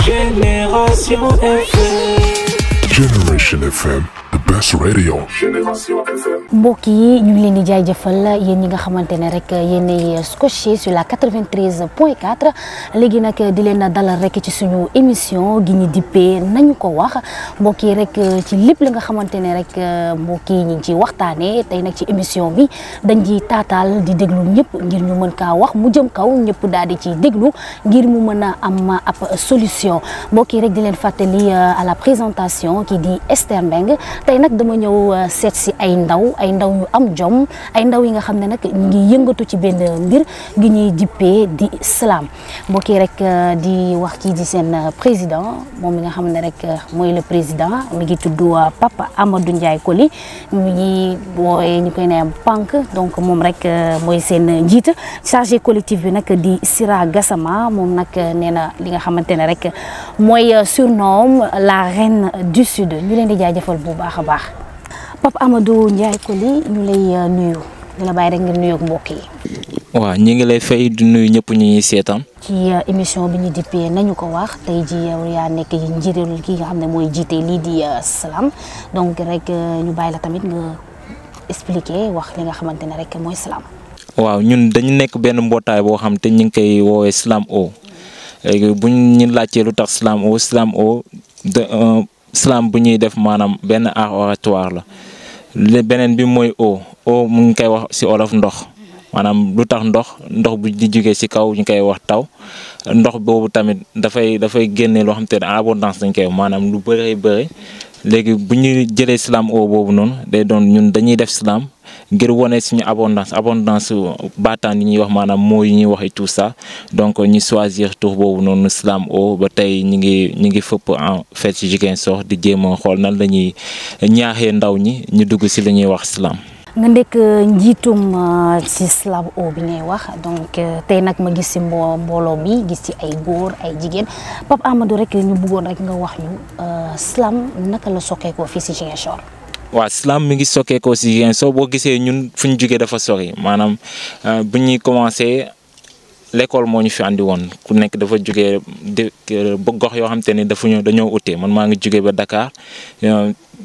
Génération FM. Generation FM, the best radio. Génération FM. mbokk yi ñu ngi leen di jaajëfal yéen ñi nga xamante ne rek yéenay scotché sur la 93.4 léegi nag di leen dalal rek ci suñu émission gi ñu dippee nañu ko wax mbokk yi rek ci lépp li nga xamante ne rek mbokk yi ñu ngi ciy waxtaanee tey nag ci émission bi dañ ci taataal di déglu ñëpp ngir ñu mën kaa wax mu jëm kaw ñëpp daal di ci déglu ngir mu mën a am ab solution mbokk yi rek di leen fàttali à la présentation qui di Esther Mbengue tey nag dama ñëw seet si ay ndaw yu am jom ay ndaw yi nga xam ne nag ñu ngi yëngatu ci benn mbir gi ñuy dippee di slam mbokk yi rek di wax ci di seen président moom mi nga xam ne rek mooy le président mi ngi tudd Papa Amadou Ndiaye Coly mi ngi woowee ñu koy ne PANC donc moom rek mooy seen njiit chargé collectif bi nag di Sira Gassama moom nag nee na li nga xamante ne rek mooy surnom la reine du sud ñu leen di jaajëfal bu baax a baax Papa Amadou Ndiaye Coly ñu lay nuyu di la bàyyi rek ngeen nuyoog mbokk yi. waaw ñi ngi lay fay di nuyu ñëpp ñu ñuy seetaan. ci émission bi ñu dippee nañu ko wax tey ji yow yaa nekk njiital ki nga xam ne mooy jiite lii di Slam donc rek ñu bàyyi la tamit nga expliquer wax li nga xamante ne rek mooy Slam. waaw ñun dañu nekk benn mbootaay boo xam te ñu ngi koy woowee Slam O léegi bu ñu laajtee lu tax Slam O Slam bu ñuy def maanaam benn art oratoire la beneen bi mooy o mu ngi koy wax ci olof ndox maanaam lu tax ndox bu di jógee ci kaw ñu koy wax taw ndox boobu tamit dafay génne loo xam te ne abondance dañ koy maanaam lu bëri léegi bu ñu jëlee Slam o boobu noonu day doon ñun dañuy def Slam ngir wane suñu abondance baataan yi ñuy wax maanaam moo yi ñuy wax et tout ça donc ñu choisir tur boobu noonu Slam o ba tey ñu ngi fëpp en fait ci Ziguinchor di jéem a xool nan la ñuy ñaaxee ndaw ñi ñu dugg ci li ñuy wax Slam. nga nekk njiitum ci Slam o bi ngay wax donc tey nag ma gis ci mbooloo mi gis ci ay góor ay jigéen Papa Amadou rek ñu bëggoon rek nga wax ñu Slam naka la sokkeekoo fii ci Ziguinchor. waaw Slam mi ngi sokkeekoo ci Ziguinchor boo gisee ñun fu ñu jógee dafa sori maanaam bu ñuy commencé l'école moo ñu fi andi woon ku nekk dafa jógee ba gox yoo xam te ne dañoo ute man maa ngi jógee ba Dakar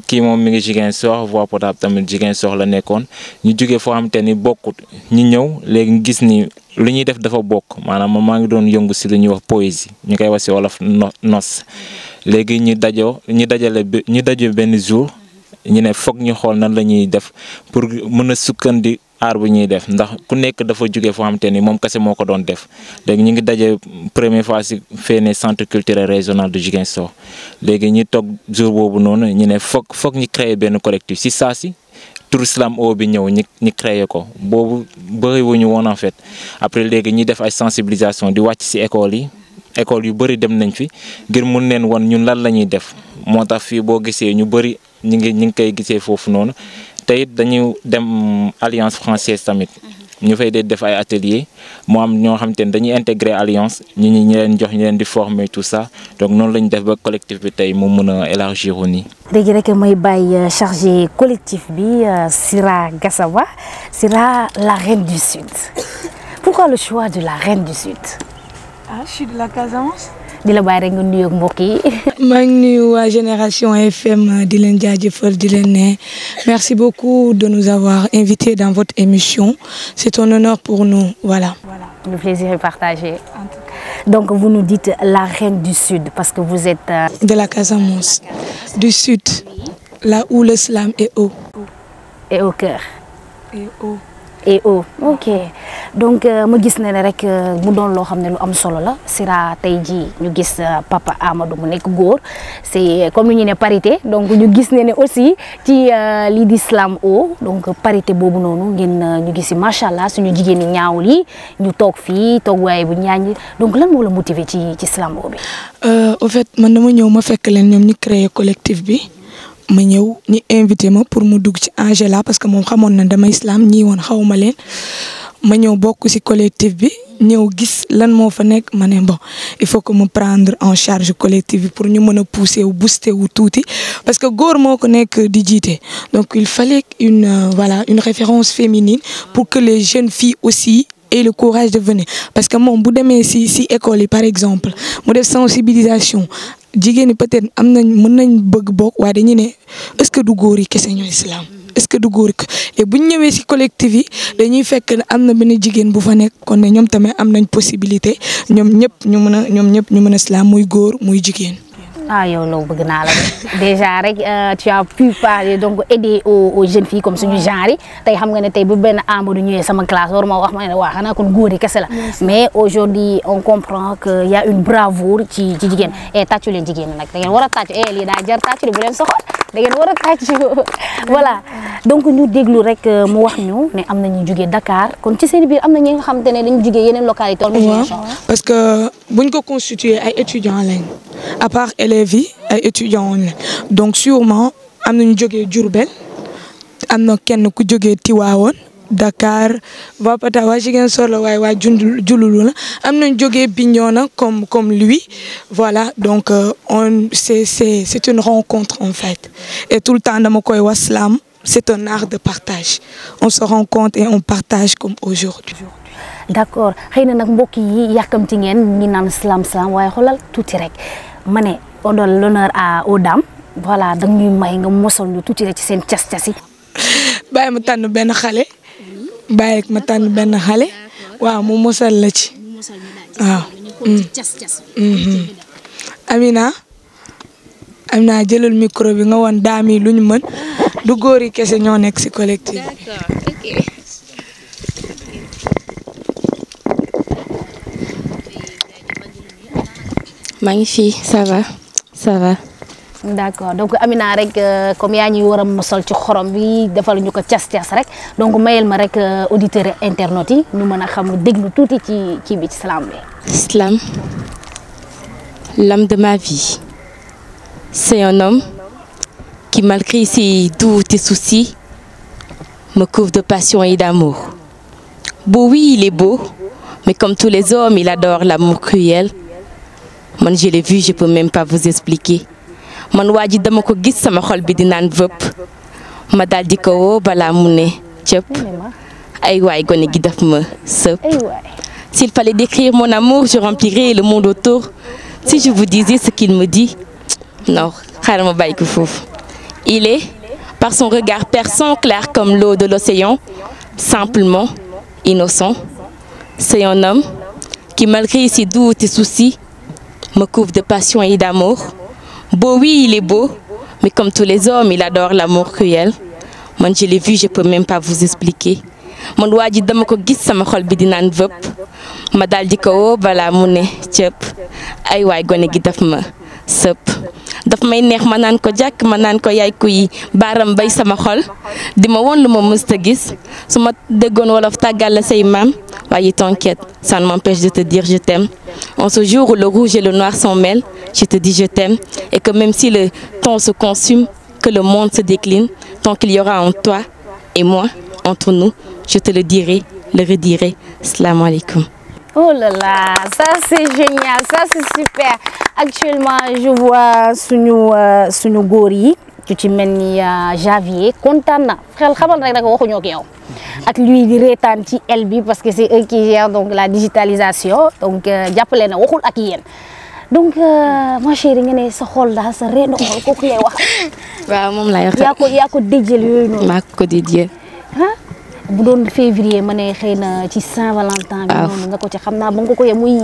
kii moom mi ngi Ziguinchor voie potable tamit Ziguinchor la nekkoon ñu jógee foo xam te ni bokkut ñu ñëw léegi gis ni lu ñuy def dafa bokk maanaam maa ngi doon yëngu ci lu ñuy wax poésie ñu koy wax ci wolof nos léegi ñu daje benn jour ñu ne foog ñu xool nan la ñuy def pour mën a sukkandi aar bu ñuy def ndax ku nekk dafa jóge foo xamante ni moom kese moo ko doon def léegi ñu ngi daje première fois ci feene centre culturel régional de Ziguinchor léegi ñu toog jour boobu noonu ñu ne foog ñu créer benn collectif ci saa si tur Slam o bi ñëw ñu créer ko boobu bëriwuñu woon en fait après léegi ñi def ay sensibilisation di wàcc ci école yu bëri dem nañ fi ngir mun leen won ñun lan la ñuy def moo tax fii boo gisee ñu bëri ñu ngi koy gisee foofu noonu te it dañu dem alliance française tamit ñu fay def ay atelier moo am ñoo xam te ne dañuy intégrer alliance ñu leen jox ñu leen di former tout ça donc noonu lañu def ba collectif bi tey mu mën a élargir wu nii. léegi rek may bàyyi chargé collectif bi Sira Gassama Sira la reine du sud pourquoi le choix de la reine du sud. je suis de la Casamance. di la bàyyi rek nga nuyoog mbokk yi. maa ngi nuyu waa Génération FM di leen jaajëfal di leen ne merci beaucoup de nous avoir invités dans votre émission c'est un honneur pour nous voilà. Le plaisir est partagé. En tout cas. Donc vous nous dites la reine du sud parce que vous êtes. De la Casamance du sud là où le Slam est haut. Et au cœur. Et haut. ok donc ma gis ne rek mu doon loo xam ne lu am solo la Sira tey jii ñu gis Papa Amadou mu nekk góor c'est comme ni ñu ne parité donc ñu gis ne aussi ci lii di Slam o donc parité boobu noonu ngeen ñu gis si macha allah suñu jigéen ñi ñaawul yi ñu toog fii toog waaye bu ñaañ donc lan moo la motiver ci Slam o bi. Au fait man dama ñëw ma fekk leen ñoom ñu créer collectif bi. ma ñëw ñu invité ma pour mu dugg ci Angela parce que moom xamoon na damay Slam ñii woon xawma leen ma ñëw bokk ci collectif bi ñëw gis lan moo fa nekk ma ne bon il faut que mu prendre en charge collectif bi pour ñu mën a pousser wu booster wu tuuti parce que góor moo ko nekk di jiite donc il fallait une référence féminine pour que les jeunes filles aussi ait le courage de venir parce que moom bu demee si école yi par exemple mu def sensibilisation jigéen ñi peut-être am nañ mën nañ bëgg bokk waaye dañuy ne est-ce que du góor yi kese ñooy islam est-ce que du góor yi et bu ñu ñëwee si collectif yi dañuy fekk ne am na benn jigéen bu fa nekk kon ne ñoom tamit am nañ possibilité ñoom ñëpp ñu mën a islam muy góor muy jigéen. ah yow loolu bëgg naa la déjà rek tu as pu parler donc aider aux jeunes filles comme suñu genre yi tey xam nga ne tey bu benn Amadou ñëwee sama classe war ma wax ma ne waa xanaa kon góor yi kese la mais aujourd'hui on comprend que y a une bravoure ci jigéen et tàccu leen jigéen nag da ngeen war a tàccu lii daa jar tàccu bu leen soxal da ngeen war a tàccu voilà donc ñu déglu rek mu wax ñu ne am na ñu jugee Dakar kon ci seen biir am na ñi nga xamante ne dañu jugee yeneen localité parce que buñ ko constitué ay étudiants lañ à part élèves yi ay étudiants lañ donc sûrement am na ñu jógee Diourbel am na kenn ku jógee Tivaouane Dakar waa Pata waa Ziguinchor la waaye waa Diouloulou la am nañ jógee Bignona comme lui voilà donc c'est une rencontre en fait et tout le temps dama koy wax slam c'est un art de partage on se rencontre et on partage comme aujourd'hui. d'accord xëy na nag mbokk yi yàkkamti ngeen ñi naan slam waaye xoolal tuuti rek ma ne on donne l'honneur aux dames voilà da ñuy may nga mosal ñu tuuti rek ci seen cas-cas yi. bàyyi ma tànn benn xale waaw mu mosal la ci waaw. Amina jëlal micro bi nga woon daam yi lu ñu mën du góor yi kese ñoo nekk ci collectif. D'accord, ok. maa ngi fi ça va. d'accord donc Amina rek comme yaa ñuy war a mosal ci xorom bi defal ñu ko cas rek donc mayel ma rek auditeurs internautes yi ñu mën a xam déglu tuuti ci bi ci Slam bi. Slam, l'homme de ma vie, c'est un homme qui malgré ses doutes et soucis me couvre de passion et d'amour. Beau oui, il est beau, mais comme tous les hommes, il adore l'amour cruel. Man je l'ai vu, je peux même pas vous expliquer. Man waa ji dama ko gis sama xol bi di naan vëpp ma daal di ko woo balaa mu ne cëpp ay waay gone gi daf ma sëpp. S'il fallait décrire mon amour, je remplirais le monde autour. Si je vous disais ce qu'il me dit, non, xaaral ma bàyyi ko foofu. Il est, par son regard perçant, clair comme l'eau de l'océan, simplement innocent. C'est un homme qui, malgré ses doutes et soucis, me couvre de passion et d'amour. Beau, oui, il est beau, mais comme tous les hommes, il adore l'amour cruel. Man, je l'ai vu, je peux même pas vous expliquer. Man waa ji dama ko gis sama xol bi di naan vëpp ma daal di ko woo balaa mu ne cëpp ay waay gone gi daf ma sëpp daf may neex ma naan ko jàkk ma naan ko yaay kuy baaram bay sama xol di ma woon lu ma mësta gis su ma déggoon wolof tàggal la say maam waaye t'inquiète ça ne m'empêche de te dire je t'aime en ce jour où le rouge et le noir s'en mêlent je te dis je t'aime et que même si le temps se consume que le monde se décline tant qu'il y aura en toi et moi entre nous je te le dirai le redirai salam alaikum. Oh là là, ça c'est génial, ça c'est super. Actuellement, je vois suñu góor yi ku ci mel ni Javier kontaan na xel xamal rek nag waxuñoo ak yow ak lui di reetaan ci el bi parce que c'est eux qui gèrent donc la digitalisation donc jàppale na waxul ak yéen donc ma chérie nga ne sa xol daal sa reen xol kooku lay wax. waaw moom lay wax. yaa ko déjeel yooyu noonu. maa ko déjeel. bu doon février ma ne xëy na ci Saint-Valentin bi noonu nga ko ci xam naa ba nga ko yee muy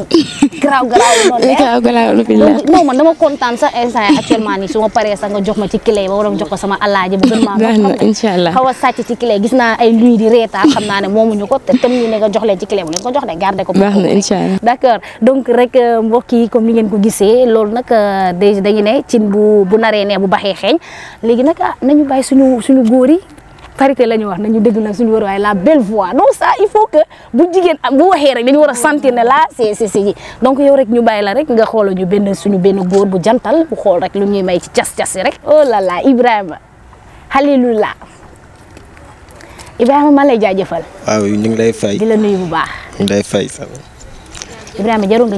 garaaw noonu non man dama kontaan sax instant actuellement nii su ma paree sax nga jox ma ci clé ba waroon jox ko sama alaaji bu gën maa inshallah xaw a sàcc ci clé gis naa ay luy di reetaan xam naa ne moomuñu ko te tam ñu ne nga jox leen ci clé bu leen ko jox de garder ko inshallah d'accord donc rek mbokk yi comme ni ngeen ko gisee loolu nag dañu ne cin bu naree ne bu baxee xeeñ léegi nag nañu bàyyi suñu góor yi parité la ñu wax nañu déglu nag suñu wër waaye la belle voix donc ça il faut que bu jigéen bu waxee rek dañu war a sentir ne là c'est donc yow rek ñu bàyyi la rek nga xoolal ñu suñu benn góor bu jantal bu xool rek lu ñuy may ci cas rek oh là là Ibrahima Halilullah Ibrahima maa lay jaajëfal. waaw ñu ngi lay fay di la nuyu bu baax. ñu ngi lay fay sax. Ibrahima jarul nga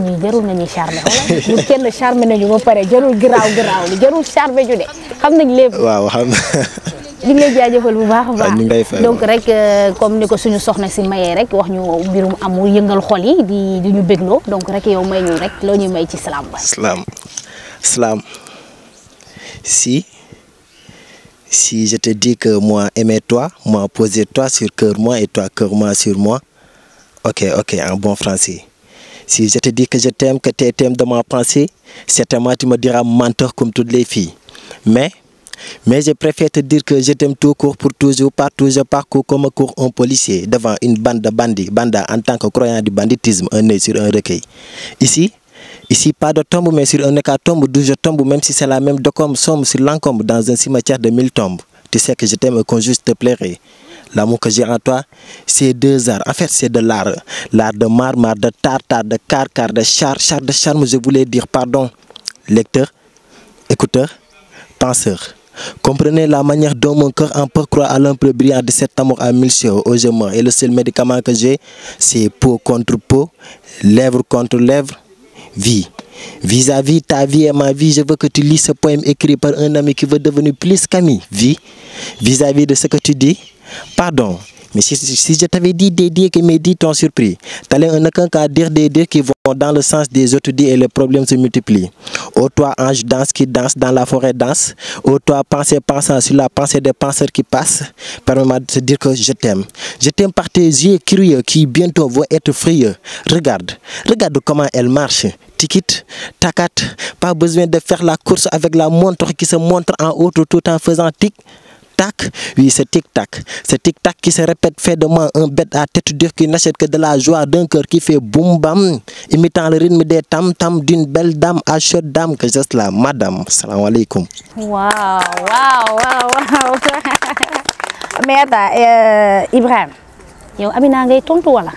ñuy charmer xoolal ñu kenn charmer nañu ba pare jarul garaaw li jarul charmer ju de xam nañ lépp. waaw xam ñu ngi lay jaajëfal bu baax a baax. ñu ngi lay fay donc rek comme ni ko suñu soxna si mayee rek wax ñu mbirum amul yëngal xol yi di ñu bégloo donc rek yow may ñu rek loo ñuy may ci slam ba. Slam. Si je te dis que moi aimer toi, moi poser toi sur cœur moi et toi cœur moi sur moi. Ok, en bon français. Si je te dis que je t'aime, que tu t'aimes de ma pensée, certainement tu me diras menteur comme toutes les filles. Mais je préfère te dire que je t'aime tout court pour toujours, partout je parcours comme court un policier devant une bande de bandits. Banda en tant que croyant du banditisme, un œil sur un recueil. Ici, pas de tombe, mais sur un hécatombe d'où je tombe, même si c'est la même comme somme sur l'encombre dans un cimetière de 1000 tombes. Tu sais que je t'aime et qu'on juste te plairait. L'amour que j'ai en toi, c'est 2 arts. En fait, c'est de l'art. L'art de marmar, de tartare, de car, de char de charme, je voulais dire pardon. Lecteur, écouteur, penseur. Comprenez la manière dont mon cœur en peut croire à l'ample brillant de cet amour à 1000 cieux où je meurs. Et le seul médicament que j'ai, c'est peau contre peau, lèvre contre lèvre, vie. Vis-à-vis ta vie et ma vie, je veux que tu lis ce poème écrit par un ami qui veut devenir plus qu'ami. Vie. Vis-à-vis de ce que tu dis, pardon. Mais si je t'avais dit des dires qui m'ont dit t'ont surpris, t'allais en aucun cas dire des dires qui vont dans le sens des autres dires et les problèmes se multiplient. Ô toi ange danse qui danse dans la forêt danse, ô toi pensée pensant sur la pensée des penseurs qui passent, permets-moi de te dire que je t'aime. Je t'aime par tes yeux curieux qui bientôt vont être frieux. Regarde comment elle marche. Tikit, tacat, pas besoin de faire la course avec la montre qui se montre en haut tout en faisant tic. Tac, oui, c'est tic-tac. C'est tic-tac qui se répète fait de moi un bête à tête dure qui n'achète que de la joie d'un cœur qui fait boum bam, imitant le rythme des tam-tam d'une belle dame à chaude dame que je la madame. Salam alaikum. Wow. Mais attends, Ibrahim, yow Amina ngay tontu wala?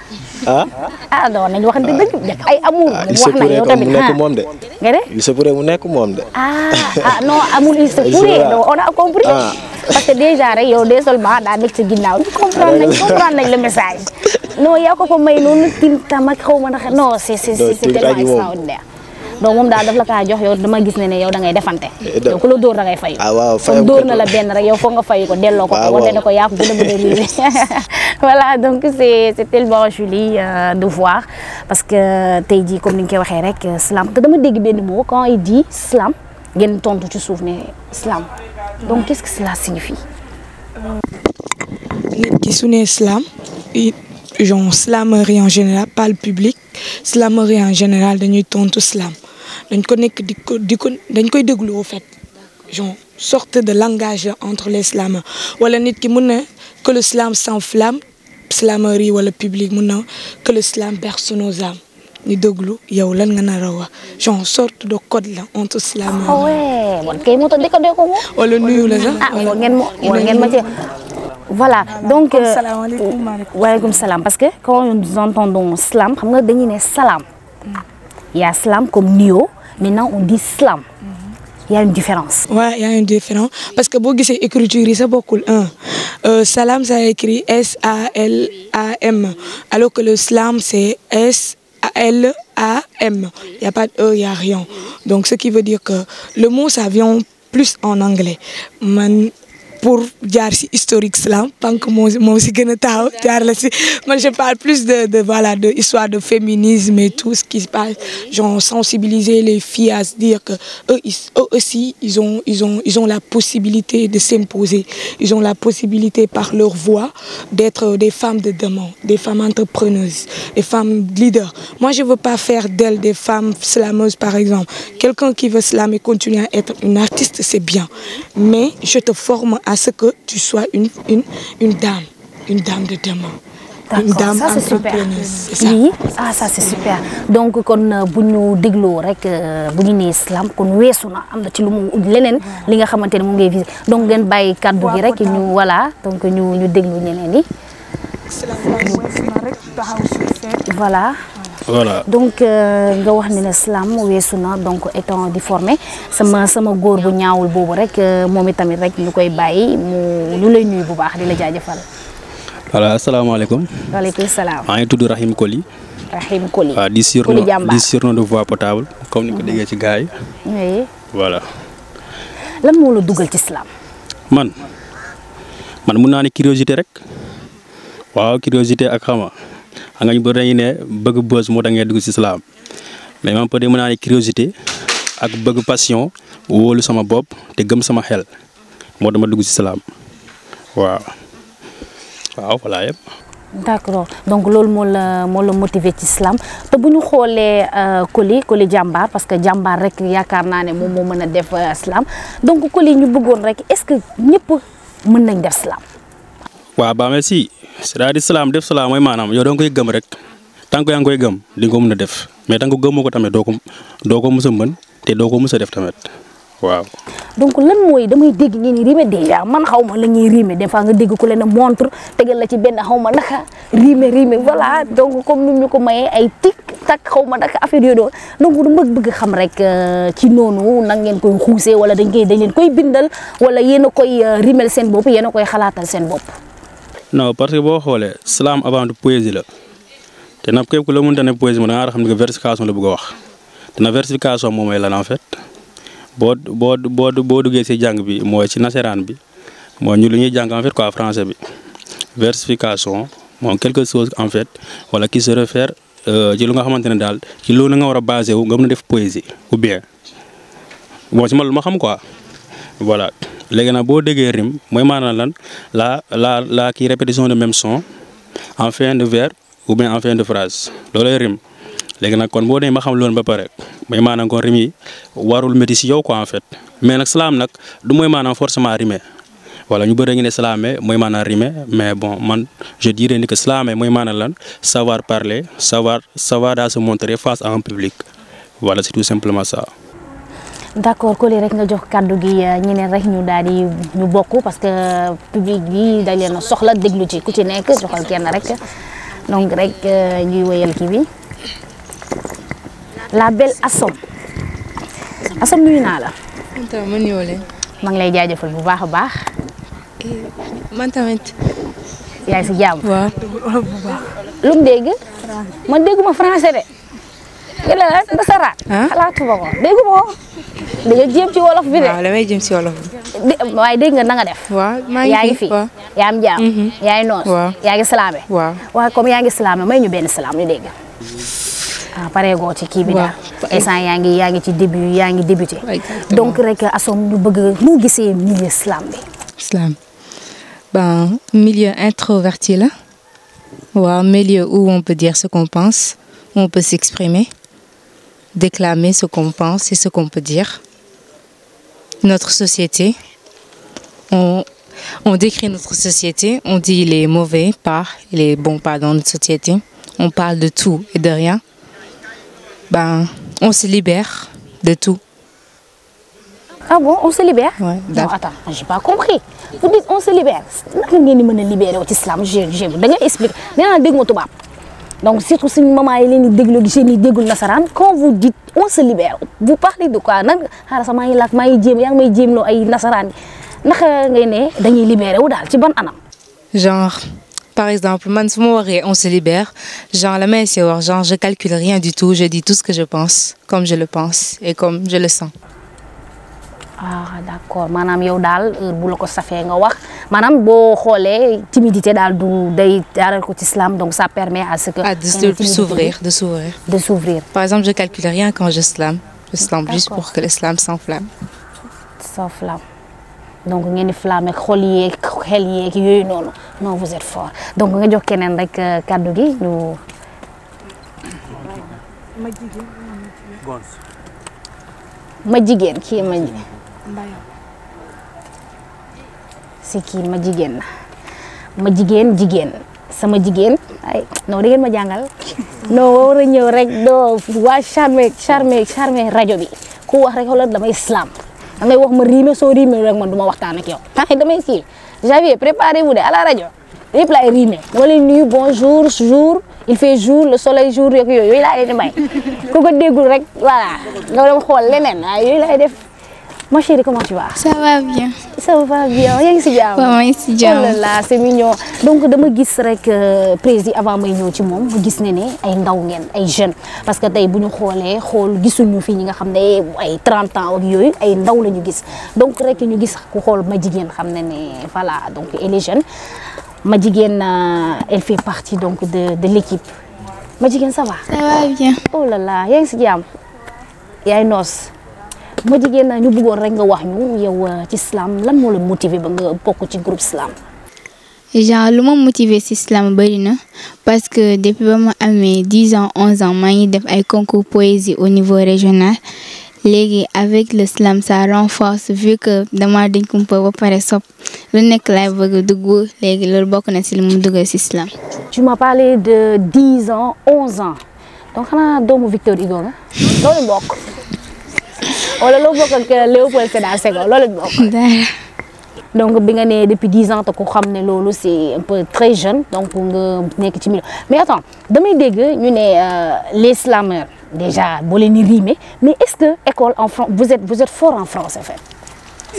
Non nañu waxante dëgg ay amour wax na yow tamit mu nekk moom de. Nga de? Il se pourrait mu nekk moom de. Non amour il se pourrait on a compris. Parce que déjà rek yow seulement daa nekk ci ginnaaw ñu comprendre nañ le message. Non yow ko may noonu tim tam ak xaw ma ndax non c'est tellement extraordinaire. donc moom daal daf la kaa jox yow dama gis ne yow da ngay defante. donc ku la dóor da ngay fay. waaw fayam dóor na la benn rek yow foog nga fay ko delloo ko. wante ne ko yaa ko gën a bëri. Voilà donc c'est tellement joli de voir parce que tey jii comme ni nga koy waxee rek slam te dama dégg benn mot quand il dit slam ngeen tontu ci suuf ne slam donc qu'est-ce que cela signifie. nit ki su ne slam genre slamerie en général pas le public slamerie en général dañuy tontu slam. dañ ko nekk dañ koy déglu au fait genre sorte de langage entre les slameurs wala nit ki mën na que le slam s'enflamme slamerie wala public mën na que le slam berce nos âmes ñu déglu yow lan nga nar a wax genre sorte de code la entre slameurs. ah ouais bon kay moo tax décodé ko moom. wala nuyu la sax. ngeen ma ci. Voilà donc waaleykum salaam parce que quand nous entendons slam xam nga dañuy ne salam. Il y a slam comme nio, maintenant on dit slam. Il y a une différence. Ouais, il y a une différence parce que boo gisee écriture yi sa bokkul salam ça écrit S-A-L-A-M alors que le slam c'est S-A-L-A-M. Il y a pas de E, il y a rien. Donc ce qui veut dire que le mot ça vient plus en anglais. Pour jaar si historique slam tant que moo si gën a taxaw jaar la si man je parle plus de histoire de féminisme et tout ce qui se passe genre sensibiliser les filles à se dire que eux aussi ils ont la possibilité de s'imposer, ils ont la possibilité par leur voix d'être des femmes de demain, des femmes entrepreneuses, des femmes leaders. Moi je veux pas faire d'elles des femmes slameuses par exemple. Quelqu'un qui veut slammer continuer à être une artiste c'est bien, mais je te forme à ce que tu sois une dame de demain. Une dame ça c'est super. C'est ça. Oui, ça c'est super. Donc kon bu ñu dégloo rek bu ñu nee slam kon weesu na am na ci lu mu leneen li nga xamante ne mu ngay visé donc ngeen bàyyi kaddu gi rek ñu voilà donc ñu déglu ñeneen ñi. Voilà. Donc nga wax ne slam weesu na donc étant di formé sama góor bu ñaawul boobu rek moom itamit rek ñu koy bàyyi mu lay nuyu bu baax di la jaajëfal. Voilà asalaamaaleykum. waaleykum salaam. maa ngi tudd Rahim Koli. Rahim Koli. waaw di surnom de voix potable comme ni ko déggee ci gars yi. oui. voilà. lan moo la dugal ci slam. man man mun naa ne curiosité rek waaw curiosité ak xama xam nga ñu bëri dañuy ne bëgg buzz moo tax ngay dugg ci islam mais man peut-être mun naa ne curiosité ak bëgg passion wóolu sama bopp te gëm sama xel moo dama dugg ci islam waaw voilà yëpp. d'accord donc loolu moo la motiver ci islam te bu ñu xoolee Coly jàmbaar parce que jàmbaar rek yaakaar naa ne moom moo mën a def islam donc Coly ñu bëggoon rek est-ce que ñëpp mën nañ def islam. waaw ba mais si c'est-à-dire islam def islam mooy maanaam yow da nga koy gëm rek tant que yaa ngi koy gëm di nga ko mën a def mais tant que gëmoo ko tamit doo ko mës a mën te doo ko mës a def tamit waaw. donc lan mooy damay dégg ngeen ni rime déjà man xaw ma la ñuy rime des fois nga dégg ku leen a montre tegal la ci benn xaw ma naka rime voilà donc comme ni ñu ko mayee ay tic tac xaw ma naka affaire yooyu doon donc dama bëgg xam rek ci noonu nan ngeen koy xuusee wala dañ leen koy bindal wala yéen a koy rimel seen bopp yéen a koy xalaatal seen bopp. non parce que boo xoolee islam avant tout poésie la te nag képp ku la mënta ne poésie ma da ngaa xam ne versification la bëgg a wax te na versification moom mooy lan en fait. boo duggee ci jàng bi mooy ci nasaraan bi mooy ñu lu ñuy jàng en fait quoi français bi versification moom quelque chose en fait wala qui se réfère ci lu nga xamante ne daal ci loolu nga war a basé wu nga mën a def poésie ou bien bon ci ma lu ma xam quoi voilà léegi nag boo déggee rime mooy maanaam lan la kii répétition de même son en fin de vers ou bien en fin de phrase loolay rime léegi nag kon boo dee ma xam loolu ba pare mooy maanaam kon rime yi warul métti si yow quoi en fait mais nag salaam nag du mooy maanaam forcément rime voilà ñu bëri ngi ne salaame mooy maanaam rime mais bon man je dirais ni que salaame mooy maanaam lan savoir parler savoir à se montrer face à un public voilà c'est tout simplement ça. d'accord Coly rek nga jox kàddu gi ñeneen rek ñu daal di ñu bokk parce que public bi dañ leen a soxla déglu ci ku ci nekk joxal kenn rek donc rek ñuy wéyal kii bi. la belle Assome nuyu naa la. ma nuyoo leen. maa ngi lay jaajëfal bu baax a baax. man tamit. yaa ngi si jàmm. waaw. lu mu dégg. man dégguma français de. nga ne la nasaraan. xalaatuma ko dégguma ko. da nga jéem ci wolof bi de. waaw damay jéem ci wolof bi. waaye dégg nga na nga def. waaw maa ngi yaa ngi fi yaa am jàmm. yaa ngi noos. waaw yaa ngi salaame. waaw waaw comme yaa ngi salaame may ñu benn salaam ñu dégg. pare goo ci kii bi daal instant yaa ngi ci début yaa ngi débuté donc rek Assome ñu bëgg mu gisee milieu islam bi. Islam ben milieu introverti là waaw milieu où on peut dire ce qu'on pense où on peut s'exprimer déclamer ce qu'on pense et ce qu'on peut dire. Notre société on décrit notre société, on dit les mauvais pas et les bons pas dans notre société, on parle de tout et de rien. Ben, on se libère de tout. Ah bon, on se libère? Ouais, non, attends, j'ai pas compris. Vous dites on se libère. Naka ngeen di mën a libérer wu ci islam da ngay expliquer. Nee naa dégg ma tubaab. Donc surtout suñu maman yi leen di déglu jeunes yi déggul nasaraan quand vous dites on se libère vous parlez de quoi nan xaaral sax maa ngi laaj maa ngi jéem yaa ngi may jéemloo ay nasaraan naka ngay ne dañuy libérer wu daal ci ban anam. Genre par exemple man su ma waxee on se libère genre la may see wax genre je calcule rien du tout, je dis tout ce que je pense comme je le pense et comme je le sens. Ah d'accord maanaam yow daal heure bu la ko safee nga wax maanaam boo xoolee timidité daal du day jaaral ko ci islam donc ça permet à ce que. de s'ouvrir. Par exemple je calcule rien quand je slame juste pour que l'islam s'enflamme. donc ngeen di flamme xol yeeg xel yeeg yooyu noonu non vous êtes fort donc nga jox keneen rek kàddu gi ñu. ma jigéen kii ma si kii ma jigéen na ma jigéen sama jigéen ay non da ngeen ma jàngal non war a ñëw rek doo waa charmé rajo bi ku wax rek xoolal damay islam da ngay wax ma riime soo riime rek man du ma waxtaan ak yow tax damay kii Javier préparez-vous de à la rajo yëpp laay riime dama leen nuyu bonjour jour il fait jour le soleil jour yeeg yooyu laa leen di may ku ko déggul rek voilà nga dem xool leneen waaye yooyu laay def Ma chérie, comment tu vas? Ça va bien. Ça va bien. Yaa ngi si jàmm? waaw maa ngi si jàmm. Oh là là, c'est mignon. Donc dama gis rek président avant may ñëw ci moom ma gis ne ay ndaw ngeen ay jeunes parce que tey bu ñu xoolee xool gisuñu fi ñi nga xam ne ay 30 ans ak yooyu ay ndaw la ñu gis donc rek ñu gis ku xool ma jigéen xam ne voilà donc elle est jeune ma jigéen elle fait partie donc de l'équipe ma jigéen ça va? Ça va bien. Oh là là, yaa ngi si jàmm? Yaay noos. ma jigéen ñu bëggoon rek nga wax ñu yow ci islam lan moo la motiver ba nga bokk ci groupe islam. genre lu ma motiver ci islam bari na parce que depuis ba ma amee 10 ans 11 ans maa ngi def ay concours poésie au niveau régional léegi avec l'islam ça renforce vu que dama dañ kumpa ba pare sopp lu nekk laay bëgg dugg léegi loolu bokk na ci lu mu dugg ci islam. Tu m'as parlé de 10 ans 11 ans donc xanaa doomu Victor Hugo nga loolu bokk. wala loo bokk ak Léopold Sédar Senghor loolu bokk. donc bi nga nee depuis 10 ans te ko xam ne loolu c'est un peu très jeune donc nga nekk ci milieu mais attends damay dégg ñu ne les slameurs déjà boo leen di rimer mais est-ce que école en France vous êtes fort en français en fait.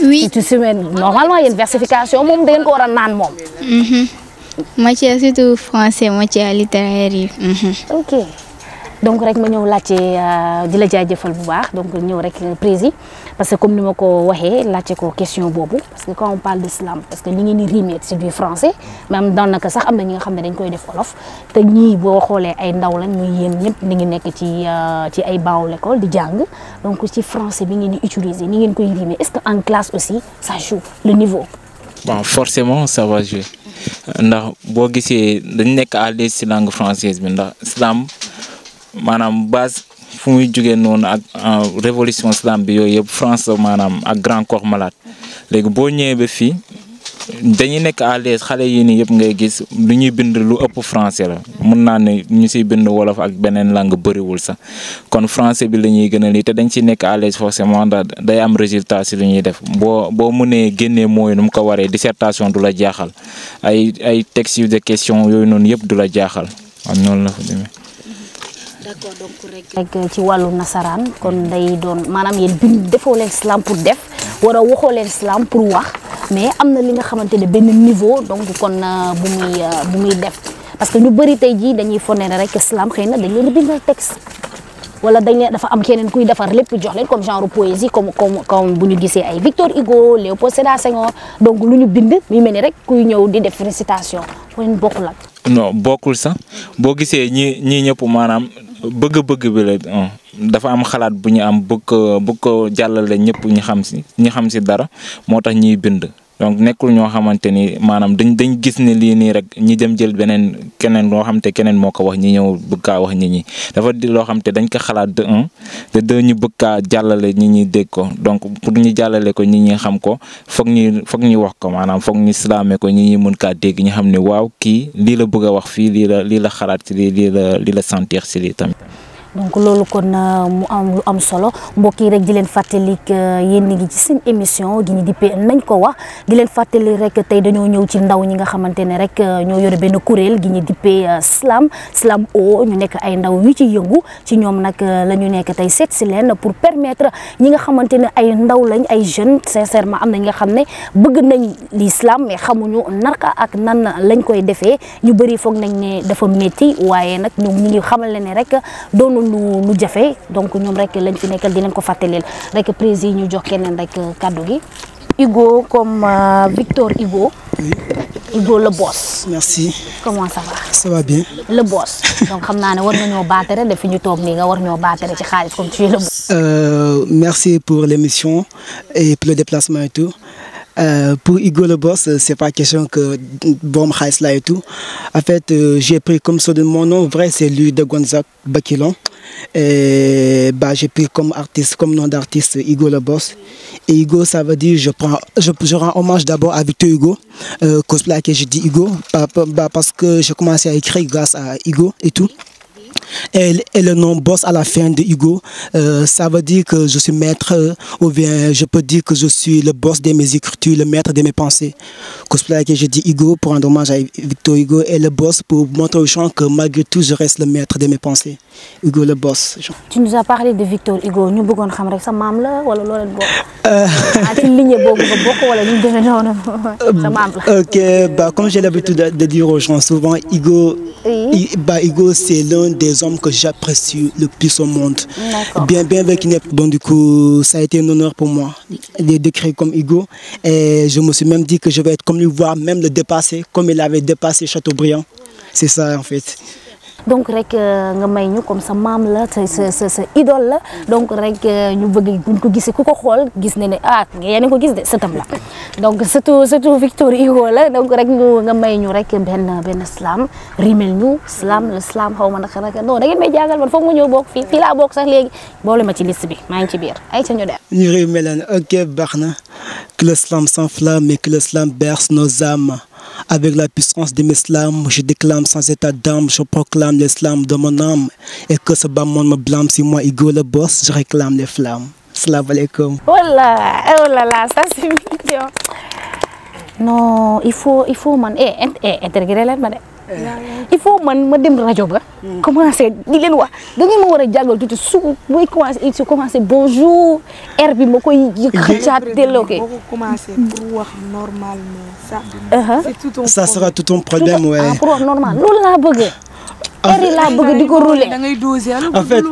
oui tu sais normalement yéen versification moom da ngeen ko war a naan moom. matière surtout français matière littéraire yi. ok. donc rek ma ñëw laajte di la jaajëfal bu baax donc ñëw rek prési parce que comme ni ma ko waxee laajte ko question boobu parce que quand on parle d'islam parce que li ngeen di rimer c'est du français même daanaka sax am na ñi nga xam ne dañ koy def wolof te ñii boo xoolee ay ndaw lañ muy yéen ñëpp ni ngi nekk ci ay bancs l'école di jàng donc ci français bi ngeen di utiliser ni ngeen koy rimer est-ce que en classe aussi ça joue le niveau. bon forcément ça va jouer ndax boo gisee dañ nekk à l'aise ci langue française bi ndax islam. maanaam base fu muy jógee noonu ak révolution islam bi yooyu yëpp France maanaam ak grand corps malade léegi boo ñëwee ba fii dañuy nekk à l'aise xale yi nii yëpp ngay gis lu ñuy bind lu ëpp français la mun naa ne ñu siy bind wolof ak beneen langue bëriwul sax kon français bi la ñuy gën a lii te dañ ciy nekk à l'aise forcément day am résultat si lu ñuy def boo mënee génnee mooy nu mu ko waree dissertation du la jaaxal ay textes de question yooyu noonu yëpp du la jaaxal am noonu la fa demee. d'accord donc rek ci wàllu nasaraan kon day doon maanaam yéen bind defoo leen islam pour def wala waxoo leen islam pour wax mais am na li nga xamante ne benn niveau donc kon bu muy def parce que ñu bëri tey jii dañuy fonne ne rek islam xëy na dañ leen di bindal texte wala dañ leen dafa am keneen kuy defar lépp jox leen comme genre poésie comme bu ñu gisee ay Victor Hugo Léopold Sédar Senghor donc lu ñu bind muy mel ni rek kuy ñëw di def récitation wala bokkul ak. non bokkul sax boo gisee ñii ñëpp maanaam. bëgg-bëgg bi la dafa am xalaat bu ñu am bëgg ko jàllale ñëpp ñi xam si dara moo tax ñuy bind donc nekkul ñoo xamante ni maanaam dañ gis ne lii nii rek ñi dem jël keneen loo xam te keneen moo ko wax ñi ñëw bëgg kaa wax nit ñi dafa di loo xam te dañ ko xalaat de ñu bëgg kaa jàllale ñi ñi dégg ko donc pour ñu jàllale ko ñi ñi xam ko foog ñu wax ko maanaam foog ñu slamé ko ñi ñi mën kaa dégg ñu xam ne waaw kii lii la bëgg a wax fii lii la xalaat ci lii la sentir ci lii tamit. donc loolu kon mu am lu am solo mbokk yi rek di leen fàttali yéen ngi ci seen émission gi ñu dippee nañ ko wax di leen fàttali rek tey dañoo ñëw ci ndaw ñi nga xamante ne rek ñoo yore benn kuréel gi ñu dippee slam o ñu nekk ay ndaw yu ci yëngu ci ñoom nag la ñu nekk tey seet si leen pour permettre ñi nga xamante ne ay ndaw lañ ay jeunes sincèrement am na ñi nga xam ne bëgg nañ l'islam mais xamuñu narka ak nan lañ koy defee ñu bëri foog nañ ne dafa métti waaye nag ñoom ñu ngi xamal leen ne rek doonu lu jafe donc ñoom rek lañ fi nekkal di leen ko fàttaleel rek président ñu jox keneen rek kaddu gi. Hugo comme Victor Hugo. Oui. Hugo le boss. Merci. Comment ça va? Ça va bien. Le boss. donc xam naa ne war nga ñoo baatere def fi ñu toog nii nga war ñoo baatere ci xaalis comme tu es le boss. Merci pour l'émission et pour le déplacement et tout. Pour Hugo le boss, c'est pas question que bon Khaïs là et tout. En fait, j'ai pris comme ça de mon nom vrai, c'est lui de Gonzague Bakilon. Et j'ai pris comme artiste, comme nom d'artiste Hugo le boss. Et Hugo, ça veut dire je rends hommage d'abord à Victor Hugo, cosplay que je dis Hugo, parce que j'ai commencé à écrire grâce à Hugo et tout. Et le nom boss à la fin de Hugo, ça veut dire que je suis maître, ou bien je peux dire que je suis le boss de mes écritures, le maître de mes pensées. Cosplay que je dis Hugo pour rendre hommage à Victor Hugo, et le boss pour montrer aux gens que malgré tout, je reste le maître de mes pensées. Hugo le boss. Tu nous as parlé de Victor Hugo, nous voulons savoir sa maman là, ou alors Ok, bah, comme j'ai l'habitude de dire aux gens souvent, Hugo, Hugo c'est l'un des hommes que j'apprécie le plus au monde. Bien avec une bon du coup, ça a été un honneur pour moi de décrire comme Hugo. Et je me suis même dit que je vais être comme lui, voire même le dépasser, comme il avait dépassé Chateaubriand. C'est ça en fait. Donc rek nga may ñu comme sa maam la sa idole la donc rek ñu bëgg buñ ko gisee ku ko xool gis ne ah yéen ko gis de sëtam la donc surtout Victor Hugo la donc rek nga may ñu rek benn slam rimel ñu slam le slam xaw ma naka non da ngeen may jàngal man foog ma ñëw bokk fii laa bokk sax léegi boole ma ci liste bi maa ngi ci biir ay ca ñu dem ñu rimel ok baax na que le slam s'enflamme et que le slam berce nos âmes. Avec la puissance de mes slams, je déclame sans état d'âme, je proclame les slams de mon âme. Et que ce bas monde me blâme, si moi, Hugo le boss, je réclame les flammes. Salam alaikum. Oh là là, ça c'est mignon. Non, il faut man, intégrer là, madame. Il faut man ma dem rajo ba commencer di len wax da ngeen ma wara jangal tuti su moy commencer bonjour air bi makoy xëccat déloké commencer pour wax normalement ça c'est tout ton ça sera tout ton problème ouais pour wax normal loolu la bëgg air la bëgg diko rouler da ngay doser en fait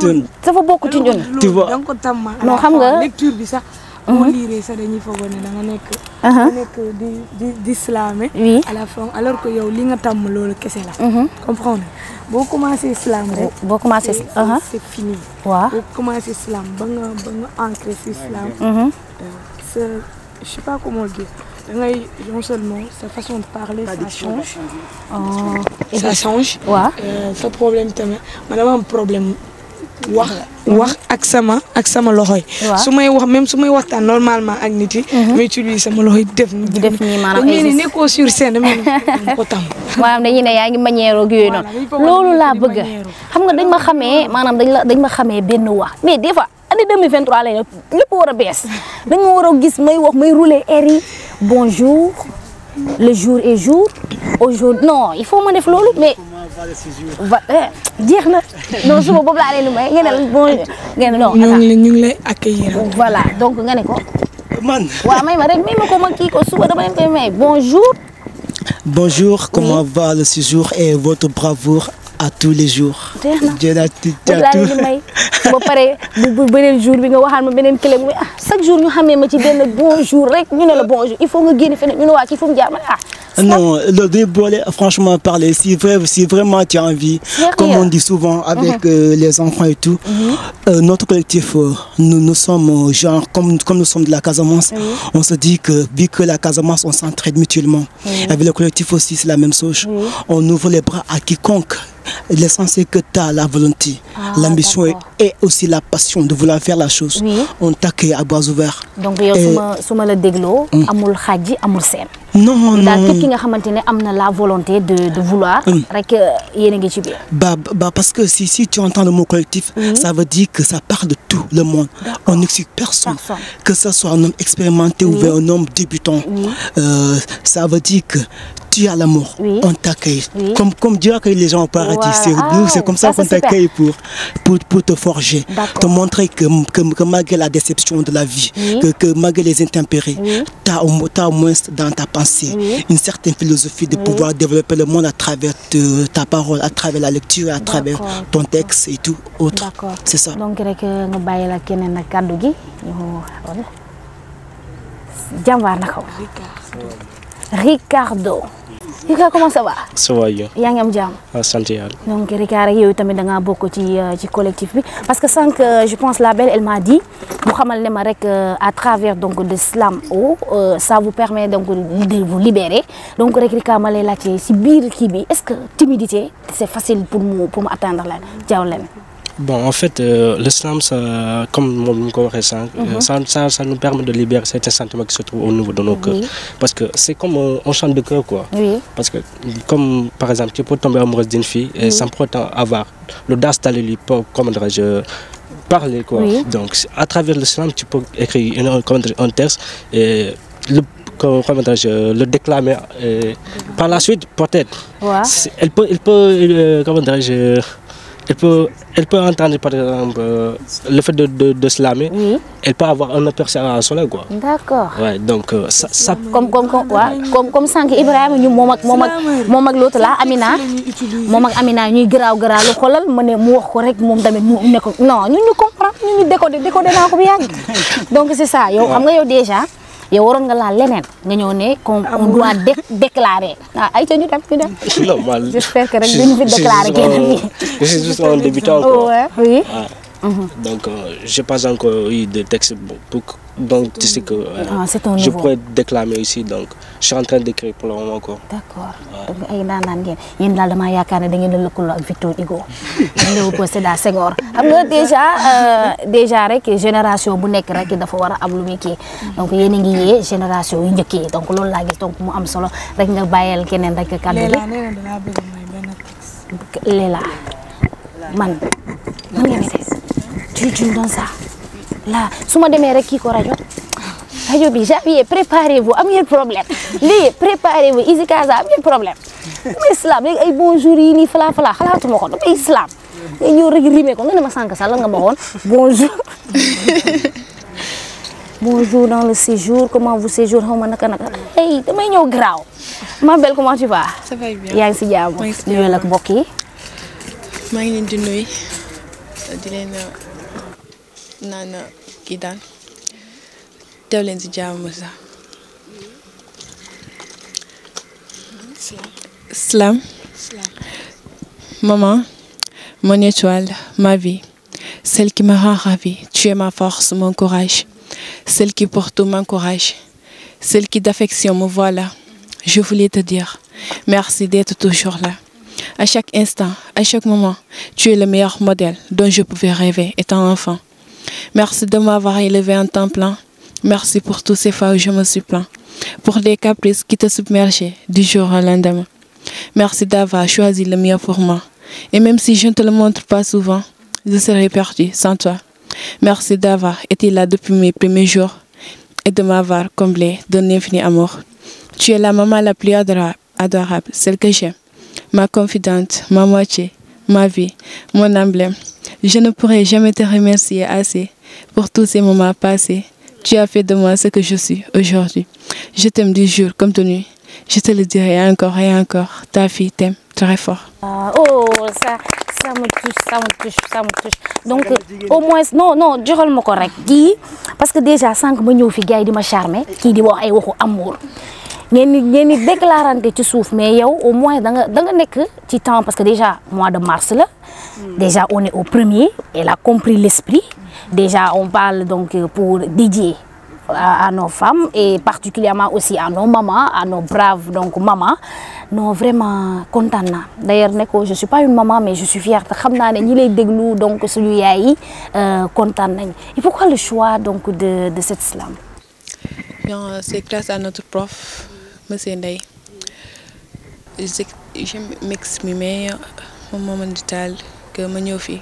ça fa bokku ci ñun tu vois da ko tam non xam nga lecture bi sax on lire ça dañuy fogone da nga nek di islamé à la fin alors que yow li nga tam lolu kessé la comprendre bo commencer islam rek bo commencer c'est fini wa bo commencer islam ba nga ancrer islam je sais pas comment dire non seulement sa façon de parler ça change ça change ce problème tamit man dama am problème wax ak sama loxoy sumay wax même sumay waxtaan normalement ak nit yi mais utiliser sama loxoy def ni manam ay ni neko sur scène mais ko tam manam dañuy ne yaangi manière ak yoy non lolu la bëgg xam nga dañ ma xamé manam dañ ma xamé benn wax mais des fois année 2023 lay lepp wara bess dañ ma wara gis may wax may rouler air yi bonjour le jour est jour aujourd'hui non il faut me def lolu mais jeex na non suba boobu laa leen may ngeen bon ngeen non ñu ngi lay accueillir voilà donc nga ne ko man waaw may ma rek may ma ko ma kii ko suba dama leen koy may bonjour comment va le séjour et votre bravoure à tous les jours ba pare bu beneen jour bi nga waxal ma beneen clé mu chaque jour ñu xamé ma ci benn bonjour rek ñu ne la bonjour il faut nga génn feneen ñu ne waa kii fu mu jaar ma non le débolé franchement parler si vraiment tu as envie comme on dit souvent avec les enfants et tout notre collectif nous sommes genre comme nous sommes de la Casamance on se dit que vu que la Casamance on s'entraide mutuellement avec le collectif aussi c'est la même chose on ouvre les bras à quiconque. L'essentiel que tu as la volonté, l'ambition et aussi la passion de vouloir faire la chose. On t'accueille à bras ouverts. Donc, suma le déglo, amul khadji, amul sen. Non, non. Dans tout qui nga xamantene amna la volonté de vouloir rek yene ngi ci biir. Parce que si tu entends le mot collectif, ça veut dire que ça parle de tout le monde. On n'exclut personne. Que ce soit un homme expérimenté ou un homme débutant. Ça veut dire que tu as l'amour, on t'accueille. Comme Dieu accueille les gens au paradis, c'est comme ça qu'on t'accueille pour te forger, te montrer que malgré la déception de la vie, que malgré les intempéries, tu as au moins dans ta pensée une certaine philosophie de pouvoir développer le monde à travers ta parole, à travers la lecture, à travers ton texte et tout autre. C'est ça. Donc, nous bayé la kenen na kaddu gi jambar na ko Ricardo. Comment ça va? Ça va yo. Yaa ngi am jàmm. Sant Yàlla. Donc Ricardo yow tamit da nga bokk ci collectif bi parce que sans que je pense la belle elle m'a dit bu xamal ne ma rek à travers donc de Slam O ça vous permet donc de vous libérer donc rek Ricardo ma lay laajte ci biir kii bi est-ce que timidité c'est facile pour mu atteindre leen jaaw leen. Bon, en fait, l'islam, comme mon ça nous permet de libérer certains sentiments qui se trouvent au niveau de nos cœurs. Parce que c'est comme un chant de cœur, quoi. Oui. Parce que, comme par exemple, tu peux tomber amoureuse d'une fille et sans pour autant avoir l'audace d'aller lui parler, quoi. Oui. Donc, à travers l'islam, tu peux écrire un texte et le déclamer. Par la suite, peut-être, elle peut entendre par exemple le fait de slammer. Oui. Elle peut avoir un aperçu à soleil, quoi. D'accord. Ouais, donc ça comme sànq Ibrahima ñu moom ak l'autre là Amina moom ak Amina ñuy garaaw lu xoolal mu wax ko rek moom tamit mu ne ko non ñun ñu comprendre ñu décoder naa ko bu yàgg donc c'est ça yow xam nga yow déjà yow waroon nga laal leneen nga ñëw ne on doit déclarer ay ca ñu dem non moi j'espère que rek duñu fi déclarer kenn je suis juste un débutant, quoi. Oui. Donc j'ai pas encore eu de texte donc tu sais que je pourrais déclamer ici, donc je suis en train d'écrire pour le moment, quoi. D'accord. Donc ay naanaan ngeen yéen daal damaa yaakaar ne da ngeen a lëkkaloo ak Victor Hugo Léopold Sédar Senghor xam nga déjà rek génération bu nekk rek dafa war a am lu muy kii donc yéen a ngi yee génération yu njëkk yi donc loolu laa gis donc mu am solo rek nga bàyyeel keneen rek kàddu gi Léla man ngeen di tu me donnes ça là su ma demee rek kii ko rajo bi Javier préparez-vous am ngeen problème lii préparez-vous Izi Kaza am ngeen problème damay islam léegi ay bonjour yi nii fala xalaatuma ko damay islam nga ñëw rek rimé ko nga ne ma sànq sax lan nga ma waxoon bonjour dans le séjour comment vous séjour xaw ma naka hey damay ñëw graaw ma belle comment tu vas. Ça va bien. yaa ngi si jàmm. nuyu la ak mbokk yi. maa ngi leen di nuyu di leen naan kii daal teew leen si jàmm sax. Slam. Maman, mon étoile, ma vie, celle qui me rend ravie. Tu es ma force, mon courage, celle qui pour tout m'encourage, celle qui d'affection me voit là. Je voulais te dire merci d'être toujours là. À chaque instant, à chaque moment, tu es le meilleur modèle dont je pouvais rêver étant enfant. Merci de m'avoir élevé en temps plein. Merci pour tous ces fois où je me suis plaint, pour les caprices qui te submergeaient du jour au lendemain. Merci d'avoir choisi le mieux pour moi. Et même si je ne te le montre pas souvent, je serais perdue sans toi. Merci d'avoir été là depuis mes premiers jours et de m'avoir comblé d'un infini amour. Tu es la maman la plus adorable, celle que j'aime, ma confidente, ma moitié, ma vie, mon emblème. Je ne pourrai jamais te remercier assez pour tous ces moments passés. Tu as fait de moi ce que je suis aujourd'hui. Je t'aime du jour comme de nuit. Je te le dirai encore et encore. Ta fille t'aime très fort. Oh, ça me touche. Donc, au moins, non, je ne me correct. Parce que déjà, sans que je suis gars, ma charme, qui dit ay waxu amour. Ngeen déclarante ci souf mais yow au moins da nga nek ci temps parce que déjà mois de mars là. Déjà on est au premier, elle a compris l'esprit. Déjà on parle donc pour dédier à nos femmes et particulièrement aussi à nos mamans, à nos braves donc mamans. Non vraiment content na. D'ailleurs je suis pas une maman mais je suis fière te xam naa ne ñi lay déglu donc suñu yaay yi content nañ. Et pourquoi le choix donc de cet slam? Bien, c'est grâce à notre prof Monsieur Ndeye. Je m'exprimer au moment du tal que ma ñëw fi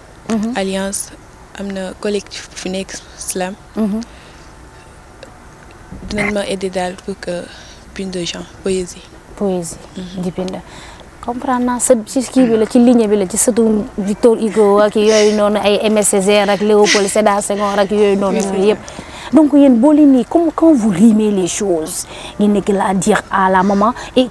alliance amna collectif fi nek slam. Dinañ ma aider daal pour que bind de gens poésie di bind comprendre naa sa ci kii bi la ci ligne bi la ci sëtu Victor Hugo ak yooyu noonu ay Aimé Césaire ak Léopold Sédar Senghor ak yooyu noonu yëpp donc yéen boo leen nii quand vous rimez les choses ngeen nekk la dire à la maman et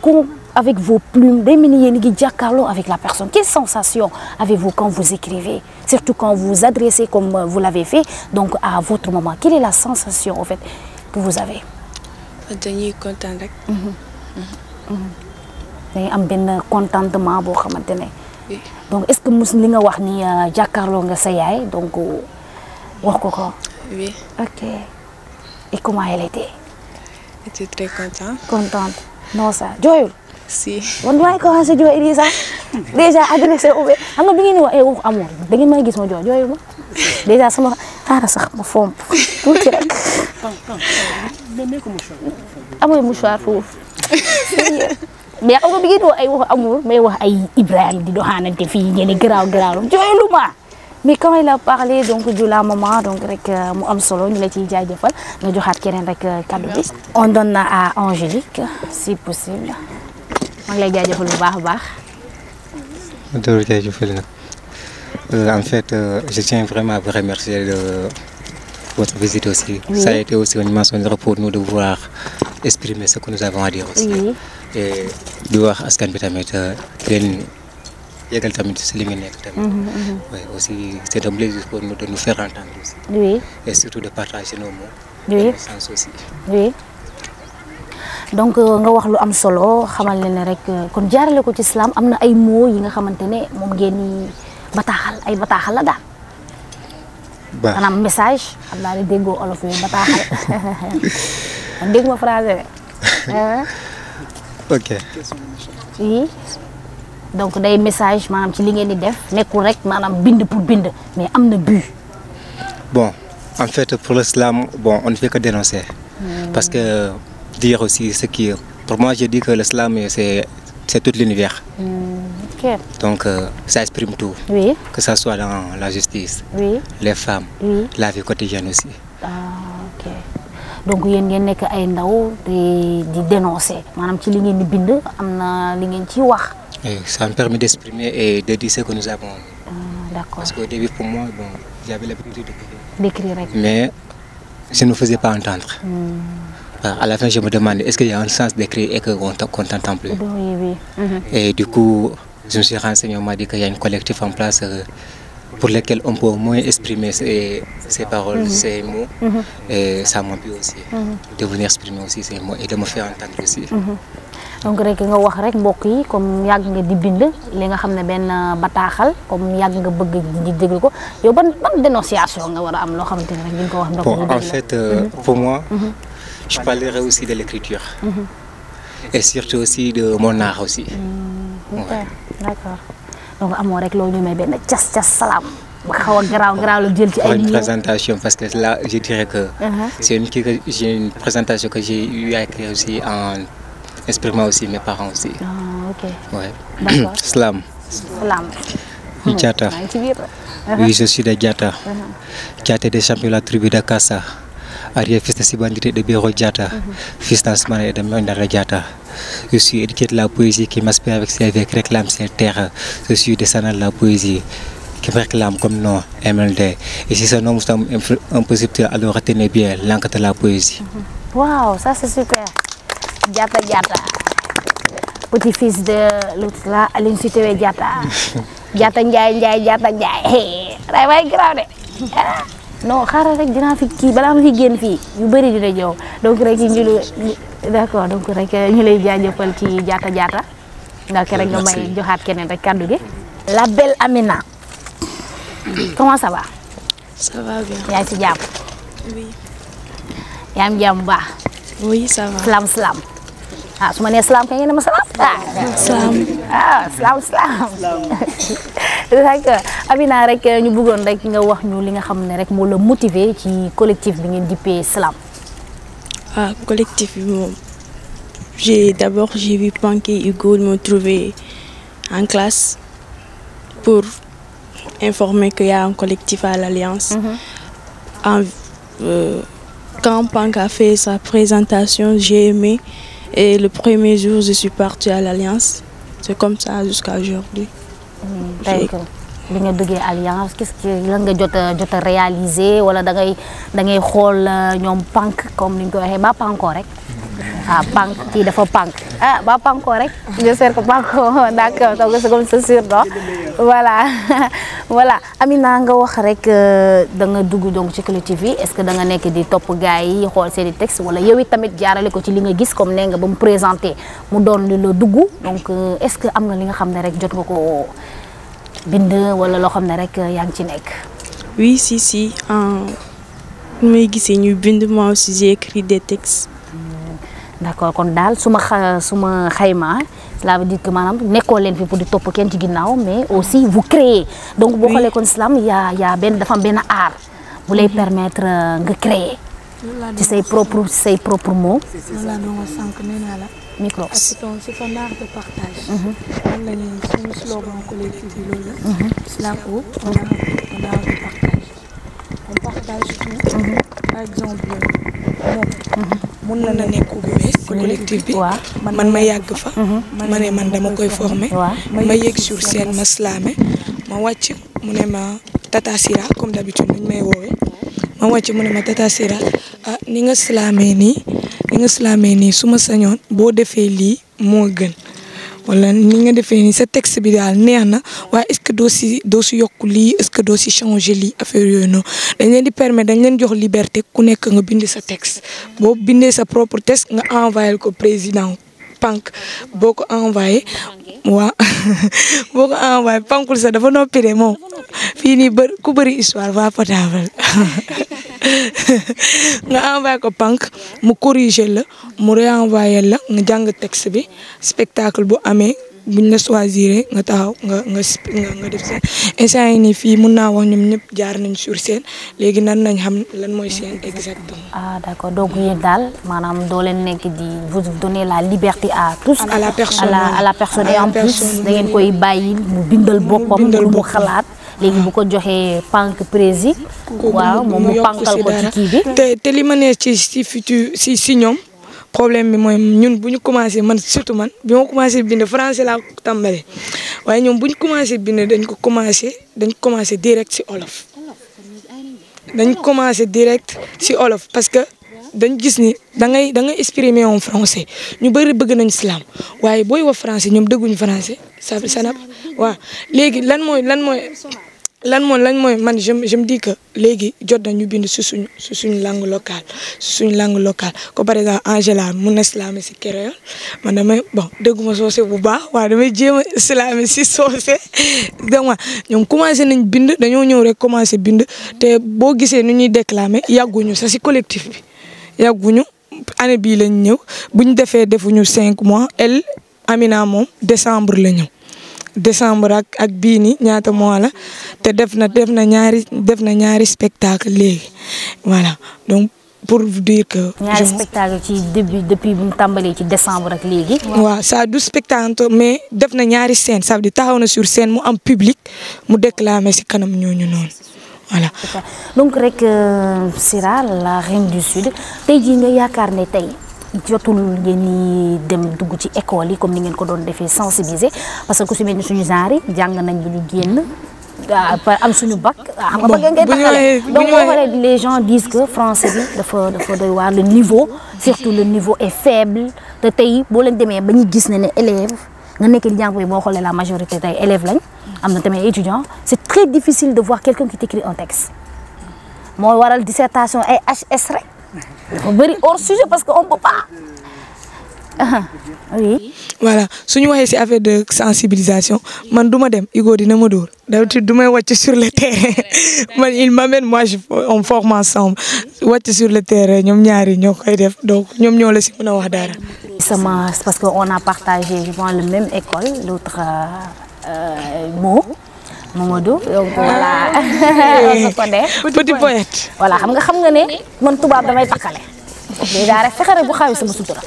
avec vos plumes day mel ni yéen ngi jàkkaarloo avec la personne. Quelle sensation avez-vous quand vous écrivez, surtout quand vous adressez comme vous l'avez fait donc à votre maman? Quelle est la sensation en fait que vous avez? dañuy kontaan rek. dañuy am benn contentement boo xamante ne. donc est-ce que mus li nga wax ni jàkkaarloo nga sa yaay donc wax ko ko. Oui. Ok. Et comment elle était? Elle était très contente. Contente. Non ça. Joyeux. Si. On doit commencer à jouer ça. Déjà, adressé au. Xam nga bi ngeen wax ay wax amour. Da ngeen may gis ma jooy ma. Déjà sama xara sax ma fomp. Tuuti rek. Amoy mouchoir foofu. Mais xam nga bi ngeen wax ay wax amour, may wax ay Ibrahima di doxanante fii ngeen garaaw jooylu ma. Mais quand il a parlé donc de la maman donc rek mu am solo ñu la ciy jaajëfal nga joxaat keneen rek cadeau bi. On donne à Angélique si possible. maa ngi lay jaajëfal bu baax a baax. Doro jaajëfal nag en fait je tiens vraiment à vous remercier de votre visite aussi. Oui. Ça a été aussi une immense honneur pour nous de pouvoir exprimer ce que nous avons à dire aussi. Oui. Et di wax askan bi tamit leen yégal tamit si li nga nekk tamit. Oui, aussi c'est un plaisir pour nous de nous faire entendre aussi. Oui. Et surtout de partager nos mots. Oui. Et nos sens aussi. Oui. Donc nga wax lu am solo xamal leen rek kon jaarale ko ci islam am na ay mots yi nga xamante ne moom ngeen ni bataaxal la daal. maanaam message xam naa ne déggoo olof yi bataaxal man dégg ma français de. Ok. Oui. Donc day message maanaam ci li ngeen di def nekkul rek maanaam bind pour bind mais am na but. Bon, en fait pour l'islam, bon, on ne fait que dénoncer. Parce que dire aussi ce qui pour moi je dis que l'islam c'est tout l'univers. Okay. Donc ça exprime tout. Oui. Que ça soit dans la justice. Oui. Les femmes. Oui. La vie quotidienne aussi. Ah, OK. Donc yéen ngeen nekk ay ndaw di dénoncer maanaam ci li ngeen di bind am na li ngeen ci wax. Et ça me permet d'exprimer et de dire ce que nous avons. D'accord. Parce qu'au début pour moi bon, j'avais l'habitude d'écrire. Mais je ne me faisais pas entendre. À la fin, je me demandais est-ce qu'il y a un sens d'écrire et qu'on t'entend plus. Oui, oui. Et du coup, je me suis renseigné, on m'a dit qu'il y a un collectif en place pour lequel on peut au moins exprimer ses paroles, ses mots. Et ça m'a plu aussi de venir exprimer aussi ces mots et de me faire entendre aussi. Donc rek nga wax rek mbokk yi comme yàgg nga di bind li nga xam ne benn bataaxal comme yàgg nga bëgg di déglu ko yow ban dénonciation nga war a am loo xamante ne rek di nga ko wax. Bon, en fait, pour moi, je parlerai aussi de l'écriture et surtout aussi de mon art aussi. Ok, d'accord. Donc amoo rek loolu ñu may benn cas salaam ba xaw a garaaw la jël ci ay une présentation parce que là je dirais que c'est une présentation que j'ai eu à écrire aussi en exprimant aussi mes parents aussi. Ah, ok. Ouais. D'accord. Slam. Diatta. Oui, je suis de Diatta. Diatta des champions de la tribu de Kassa. Arrière fils de Sibandité de Biro Diatta. Fils d'Asmane et de Mandara Diatta. Je suis éduqué de la poésie qui m'aspire avec ses avec réclame ses terres. Je suis descendant de la poésie qui me réclame comme nom MLD. Et si ce nom vous semble un peu subtil, alors retenez bien l'encre de la poésie. Waouh, ça c'est super. Diatta. Petit-fils de l'autre là, Aline Sitoé Diatta. Diatta Ndiaye. Day way graw de. Non, xaaral rek dinaa fi kii balaa ma fi génn fii yu bëri dina ñëw donc rek d'accord donc rek ñu lay jaajëfal ci Diatta. Donc rek nga may joxaat keneen rek kaddu gi. La belle Amina. Comment ça va? Ça va bien. Yaa ngi ci jàmm? Oui. Yaa ngi jàmm bu baax? Oui, ça va. Slam. Ah, su ma nee slam ka ngeen ne ma salam? Slam. D'accord. Amina rek ñu bëggoon rek nga wax ñu li nga xam ne rek moo la motiver ci collectif bi ngeen dippee Slam. Ah, collectif bi moom d'abord j'ai vu Panky et Hugo me trouver en classe pour informer qu'il y a un collectif à l'Alliance. Quand Pank a fait sa présentation, j'ai aimé. Et le premier jour, je suis partie à l'Alliance. C'est comme ça jusqu'à aujourd'hui. D'accord. Bi nga duggee Alliance qu'est-ce que lan nga jot a réaliser wala da ngay xool ñoom Pank comme ni ñu ko waxee ba Panko rek. Ah, Pank kii dafa Pank. Ah, ba Panko rek. J'espère que Panko d'accord donc c'est comme ça sûr non. Voilà. Amina nga wax rek da nga dugg donc ci collectif yi est-ce que da nga nekk di topp gars yi xool seen texte wala yow tamit jaarale ko ci li nga gis comme nee nga ba mu présenté mu doon li la dugg donc est-ce que am na li nga xam ne rek jot nga ko bind wala loo xam ne rek yaa ngi ci nekk. Oui, si. Mais gisee ñu bind moi aussi j'ai écrit des textes. d'accord kon daal suma xayma cela veut dire que maanaam nekkoo leen fi pour di topp kenn ci ginnaaw mais aussi vous créez donc boo xoolee kon islam y a dafa am benn art bu lay permettre nga créer ci say propre mots. loolu laa doon wax sànq nee naa la. micro. c'est un art de partage. man la ñuy suñu slogan collectif bi loolu la. islam un art de partage. on partage tout. par exemple mun na nekk bu bees ci collectif bi. man ma yàgg fa. ma ne man dama koy former. ma yéeg sur scène ma slamé ma wàcc mu ne ma Tata Sira comme d'habitude ñu may woowee. ma wàcc mu ne ma Tata Sira ni nga slamé nii su ma sañoon boo defee lii moo gën wala ni nga defee nii sa texte bi daal neex na waaye est-ce que doo si yokk lii est-ce que doo si changer lii affaire yooyu noonu dañ leen di permettre dañ leen jox liberté ku nekk nga bind sa texte boo bindee sa propre texte nga envoyé ko président Pank boo ko envoyé Pankul sax dafa noppi de moom fii nii ku bëri histoire va potable nga envoyé ko Pank mu corriger la mu réenvoyé la nga jàng texte bi spectacle bu amee buñ la choisir nga taxaw nga def seen instant yi nii fii mun naa wax ñoom ñëpp jaar nañ sur scène léegi nan nañ xam lan mooy seen exactement. D'accord donc yéen daal maanaam doo leen nekk di vous donner la liberté à tous. à la personne à la personne et en plus da ngeen koy bàyyi mu bindal boppam lu mu xalaat. léegi bu ko joxee Pank prési waaw moom mu pankal ko ci kii bi. te li ma ne ci futur si ñoom. problème bi mooy ñun bu ñu commencé man surtout man bi ma commencé bind français laa tàmbalee waaye ñoom bu ñu commencé bind dañ commencé direct ci olof. dañ commencé direct ci olof parce que dañ gis ni da ngay exprimer en français ñu bëri bëgg nañ islam waaye booy wax français ñoom dëgguñu français ça waaw léegi lan mooy man je me dis que léegi jot na ñu bind su suñu langue locale ko par exemple Angela mun na slamé si créole man damay dégguma soose bu baax waaye damay jéem a slamé si soose donc ñoom commencé nañ bind dañoo ñëw rek commencé bind te boo gisee nu ñuy déclamer yàgguñu sa si collectif bi yàgguñu année bii lañ ñëw buñ defuñu 5 mois Amina moom décembre la ñëw. décembre ak bii nii ñaata mois la te def na ñaari spectacle léegi voilà donc pour vous dire que. ñaari spectacle ci depuis bu mu tàmbalee ci décembre ak léegi. waaw ça du spectacle mais def na ñaari scène ça veut dire taxaw na sur scène mu am public mu déclamer ci kanam ñooñu noonu voilà. donc rek Sira la reine du sud tey jii nga yaakaar ne tey. jotul ngeen ñi dem dugg ci école yi comme ni ngeen ko doon defee sensibiliser parce que ku si mel ni suñu genre yi jàng nañ bu ñu génn am suñu bac. xam nga bac ngay taxale donc boo xoolee les gens disent que français bi dafa doy waar le niveau surtout le niveau est faible te tey boo leen demee ba ñu gis ne élève nga nekk di jàng boo xoolee la majorité tey élève lañ am na tamit étudiant c'est très difficile de voir quelqu'un qui t'écrit un texte mooy waral dissertation ay HS rek. dafa bëri hors sujet parce que on peut pas. Oui. Voilà su ñu waxee ci affaire de sensibilisation man du ma dem Igo dina ma dóor d'habitude du may wàcc sur le terrain man il m'amène moi on forme ensemble wàcc sur le terrain ñoom ñaari ñoo koy def donc ñoom ñoo la ci mën a wax dara. sama parce que on a partagé je pense le même école l'autre mot. Mamadou donc voilà on se connaît. Petit poète. voilà xam nga ne man tubaab damay takkale. déjà rek fexe rek bu xawi sama sutura.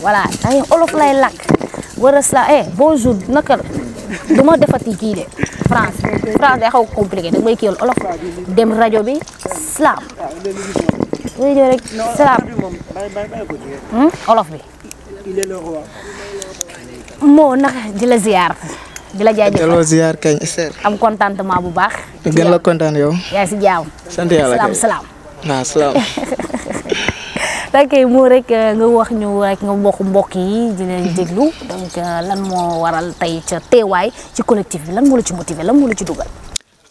voilà ay olof lay lakk war a bonjour naka du ma defati kii de France day xaw compliqué da may kii olof dem rajo bi slam. rajo rek slam. olof bi. moo naka di la ziar. di la jaajëfal ziar kañ am contentement bu baax. gën la kontaan yow. yaa si jaaw. sant yàlla kay salaam. waaw salaam. tey moo rek nga wax ñu rek nga mbokk yi di leen déglu donc lan moo waral tey ca teewaay ci collectif bi lan moo la ci motiver lan moo la ci dugal.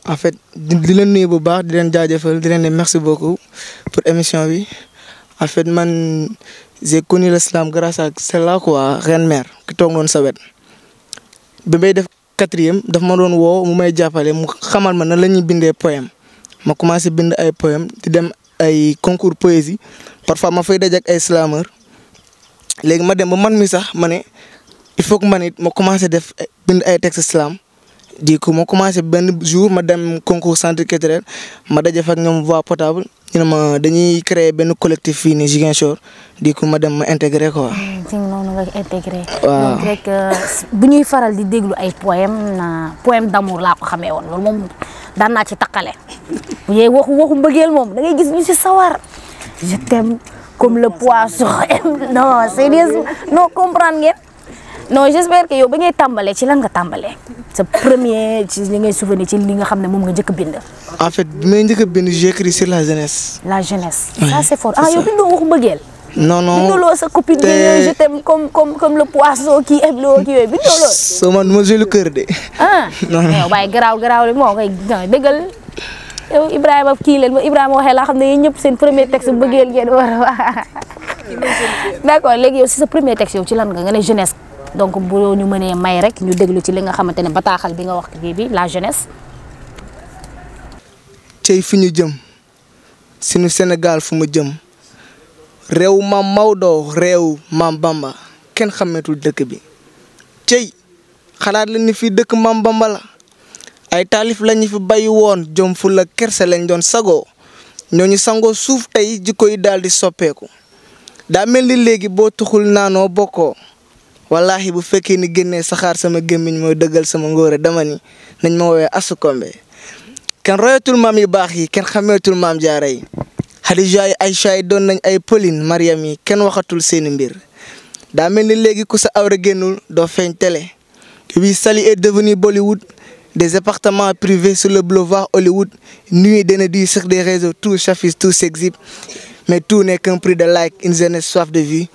en fait di leen nuyu bu baax di leen jaajëfal di leen ne merci beaucoup pour émission bi en fait man j'ai connu l'islam grâce à celle-là quoi Reine Mère ki toog noonu sa wet bi may def 4e daf ma doon woo mu may jàppale mu xamal ma nan la ñuy bindee poème ma commencé bind ay poème di dem ay concours poésie parfois ma fay daje ak ay slameur léegi ma dem ba man mi sax ma ne il faut que man it ma commencé def bind ay texte islam di ko ma commencé benn jour ma dem concours centre culturel ma daje fa ak ñoom voix potable ñu ne ma dañuy créer benn collectif fii nii Ziguinchor di ko ma dem ma intégré quoi. ci noonu nga intégré. waaw donc rek bu ñuy faral di déglu ay poème d'amour laa ko xamee woon loolu moom daan naa ci taqale bu ñuy waxu mbëggeel moom da ngay gis ñu ci sawar je t'aime comme le poisson non sérieux non comprendre ngeen. non j'espère que yow ba ngay tàmbalee ci lan nga tàmbalee sa premier ci li ngay souvenir ci li nga xam ne moom nga njëkk a bind. en fait bi may njëkk a bind j'ai écrit sur la jeunesse. la jeunesse. ça c'est fort yow bindoo waxu mbëggeel. non bindoo sa copine bi je t'aime comme le poisson qui aime l'eau kii yooyu bindoo loolu. soo man ma jëlu kër de. non yow bàyyi garaaw li moo koy dëggal yow Ibrahima kii leen ba Ibrahima waxee laa xam ne yéen ñëpp seen premier texte mbëggeel ngeen war a d'accord léegi yow si sa premier texte yow ci lan nga ne jeunesse. donc bu ñu mënee may rek ñu déglu ci li nga xamante ne bataaxal bi nga wax kii bi la jeunesse. cey fi ñu jëm sunu Sénégal fu mu jëm réew maam Maodo réew maam Bamba kenn xameetul dëkk bi cey xalaat la ni fii dëkk maam Bamba la ay taalif lañu fi bàyyi woon jom fu la kerse lañ doon sagoo ñooñu sangoo suuf tey jikko yi daal di soppeeku daa mel ni léegi boo tuxul naanoo bokkoo. wallahi bu fekkee ni génnee saxaar sama gémmiñ mooy dëggal sama ngóore dama ni nañ ma woowee asukombe kenn royatul maam yu baax yi kenn xameetul maam jaara yi Xadija yi Aycha yi doon nañ ay Pauline Mariam yi kenn waxatul seeni mbir daa mel ni léegi ku sa awra génnul doo feeñ télé oui Saly est devenu Bollywood des appartements privés sur le boulevard Hollywood nuit d'énergie sur des réseaux tout s'affiche tout s'exhibe mais tout n'est qu'un prix de like une jeunesse soif de vie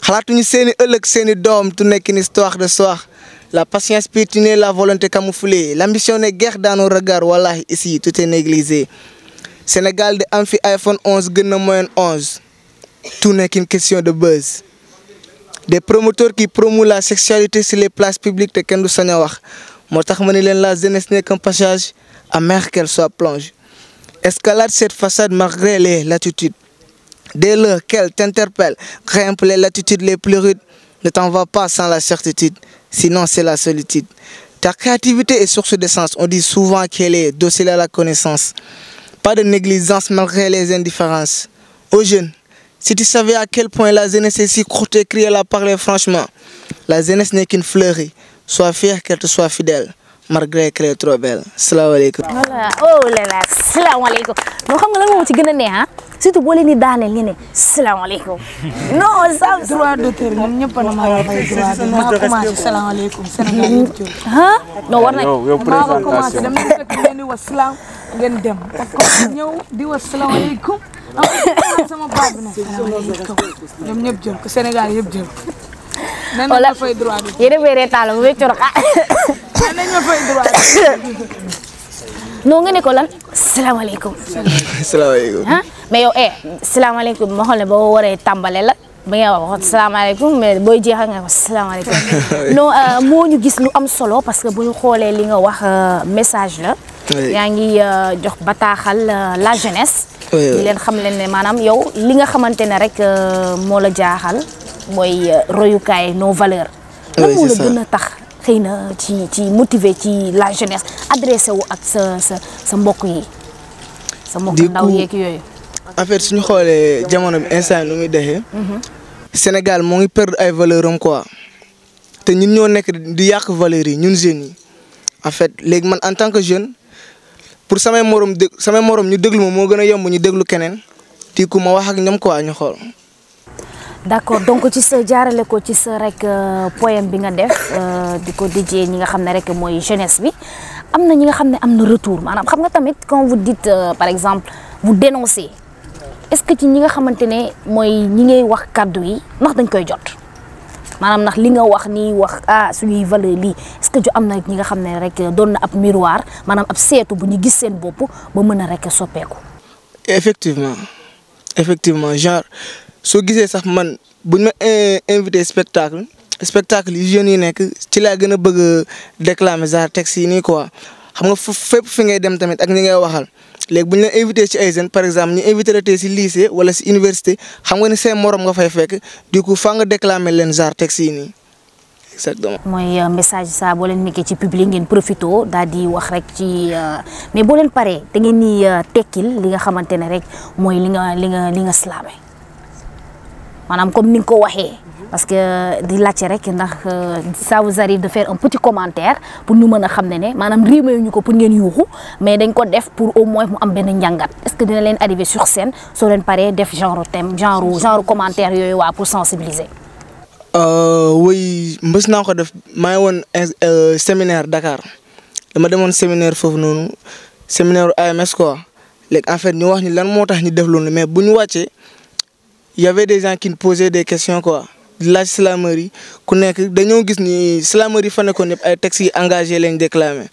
xalaatuñu seeni ëllëg seeni doom tu nekk une histoire de soir la patience piétinée la volonté camouflée l'ambition n'est guère dans nos regards wallahi ici tout est négligé Sénégal de am fi iPhone 11 gën na moyenne 11 tout n'est qu'une question de buzz des promoteurs qui promeuvent la sexualité sur les places publiques te kenn du sañ a wax moo tax ma ne leen la jeunesse n'est qu'un passage amer qu'elle soit plonge escalade cette façade malgré les latitudes. Dès lors qu'elle t'interpelle, grimpe les latitudes les plus rudes, ne t'en va pas sans la certitude, sinon c'est la solitude. Ta créativité est source d'essence, on dit souvent qu'elle est docile à la connaissance. Pas de négligence malgré les indifférences. Aux jeunes, si tu savais à quel point la jeunesse est si courte, écrire-la parler franchement. La jeunesse n'est qu'une fleurie, sois fier qu'elle te soit fidèle. Malgré qu'elle est trop belle. Salaamaaleykum. voilà oh là là salaamaaleykum non xam nga lan moo ci gën a neex ah surtout boo leen di daaneel ñu ne salaamaaleykum. non ça. droit d'auteur ñun ñëpp a na maa fay droit bi maa commencé salaamaaleykum Sénégal yëpp jël. non war nañ maa ko commencé dem nañ fekk ngeen di wax salaam ngeen dem parce que ñëw di wax salaamaaleykum am sama baat bi ne salaamaaleykum ñoom ñëpp jël ko Sénégal yëpp jël ko. nan la fay droit bi. yéen a béyee taal bu wéccu rek non nga ne ko lan salaamaaleykum. salaamaaleykum. mais yow salaamaaleykum ma xool ne boo waree tàmbale la ba nga wax salaamaaleykum mais booy jeexal nga wax salaamaaleykum. non moo ñu gis lu am solo parce que bu ñu xoolee li nga wax message la. yaa ngi jox bataaxal la jeunesse. di leen xam leen ne maanaam yow li nga xamante ne rek moo la jaaxal mooy royukaay nos valeurs. lan moo la gën a tax. xëy na ci motiver ci la jeunesse adressé wu ak sa mbokk yi sa mbokk ndaw yeeg yooyu. en fait suñu xoolee jamono bi instant nu muy dexee Sénégal moo ngi perdre ay valeurs am quoi te ñun ñoo nekk di yàq valeurs yi ñun jeunes yi en fait léegi man en tant que jeune pour samay morom ñu déglu ma moo gën a yomb ñu déglu keneen ti ku ma wax ak ñoom quoi ñu xool. d'accord donc ci sa jaarale ko ci sa rek poème bi nga def di ko dédié ñi nga xam ne rek mooy jeunesse bi am na ñi nga xam ne am na retour maanaam xam nga tamit quand vous dites par exemple vous dénoncez est-ce que ci ñi nga xamante ne mooy ñi ngay wax kàddu yi ndax dañ koy jot maanaam ndax li nga wax nii wax suñuy valeur lii est-ce que ju am na ñi nga xam ne rek doon na ab miroir maanaam ab seetu bu ñu gis seen bopp ba mën a rek soppeeku. effectivement genre. soo gisee sax man buñ ma invité spectacle yi jeunes yi nekk ci laa gën a bëgg a déclamer genre texte yi nii quoi xam nga fépp fi ngay dem tamit ak ñi ngay waxal léegi bu ñu leen invité ci ay jeunes par exemple ñu invité la tey si lycée wala si université xam nga ni seen morom nga fay fekk du coup fa nga déclamer leen genre texte yi nii exactement. mooy message ça boo leen nekkee ci public ngeen profito daal di wax rek ci mais boo leen paree da ngeen ni tekkil li nga xamante ne rek mooy li nga slamé maanaam comme ni nga ko waxee. parce que di laajte rek ndax ça vous arrive de faire un petit commentaire pour ñu mën a xam ne maanaam riimee ñu ko pour ngeen yuuxu mais dañ ko def pour au moins mu am benn njàngat est-ce que dina leen arriver sur scène soo leen paree def genre thème genre commentaire yooyu waa pour sensibiliser. oui mbës naa ko def maa ngi woon séminaire Dakar dama demoon séminaire foofu noonu séminaire AMS quoi léegi en fait ñu wax ni lan moo tax ñu def loolu mais bu ñu wàccee y avait des gens qui posaient des questions quoi. laaj slameur yi ku nekk dañoo gis ni slameur yi fa nekkoon yëpp ay textes yi engagé lañ déclamé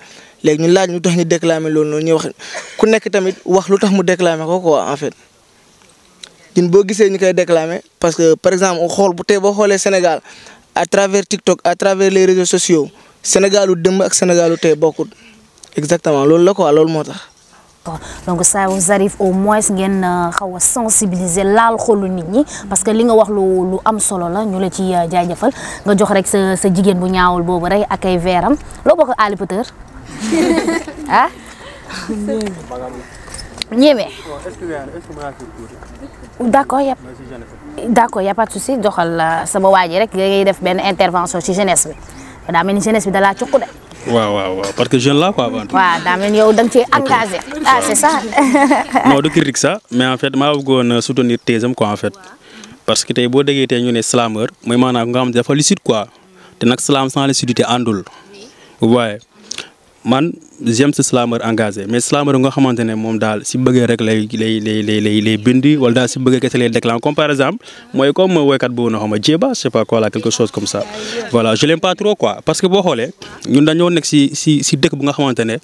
léegi ñu laaj ñu tax ñu déclamé loolu noonu ñu wax ku nekk tamit wax lu tax mu déclamé ko quoi en fait. ñun boo gisee ñu koy déclamé parce que par exemple boo xoolee Sénégal à travers TikTok à travers les réseaux sociaux Sénégalu dëmb ak Sénégalu tey bokkut exactement loolu la quoi loolu moo tax. donc ça vous arrive au moins ngeen xaw a sensibiliser laal xolu nit ñi parce que li nga wax lu am solo la ñu la ci jaajëfal nga jox rek sa jigéen bu ñaawul boobu rek ak ay veeram loo bokk Ali Potter ah. ñeme. d'accord y a pas de souci joxal sama waa ji rek ngay def benn intervention ci jeunesse bi daa mel ni jeunesse bi da laa cuq de. waaw parce que jeune là quoi. waaw daa mel ni yow da nga ciy engagé. ah c'est ça. non du critique ça mais en fait maa bëggoon soutenir thèse quoi en fait parce que tey boo déggee tey ñu ne slameur mooy maanaam nga xam ne dafa lucide quoi te nag slam sans lucidité àndul. waaye man j'aime ce slameur engagé mais slameur nga xamante ne moom daal si bëggee rek lay bindi wala daal si bëggee kese lay déclencher comme par exemple mooy comme woykat boobu na xam nga Jéba je sais pas quoi là quelque chose comme ça voilà je l'aime pas trop quoi parce que boo xoolee ñun dañoo nekk si dëkk bu nga xamante ne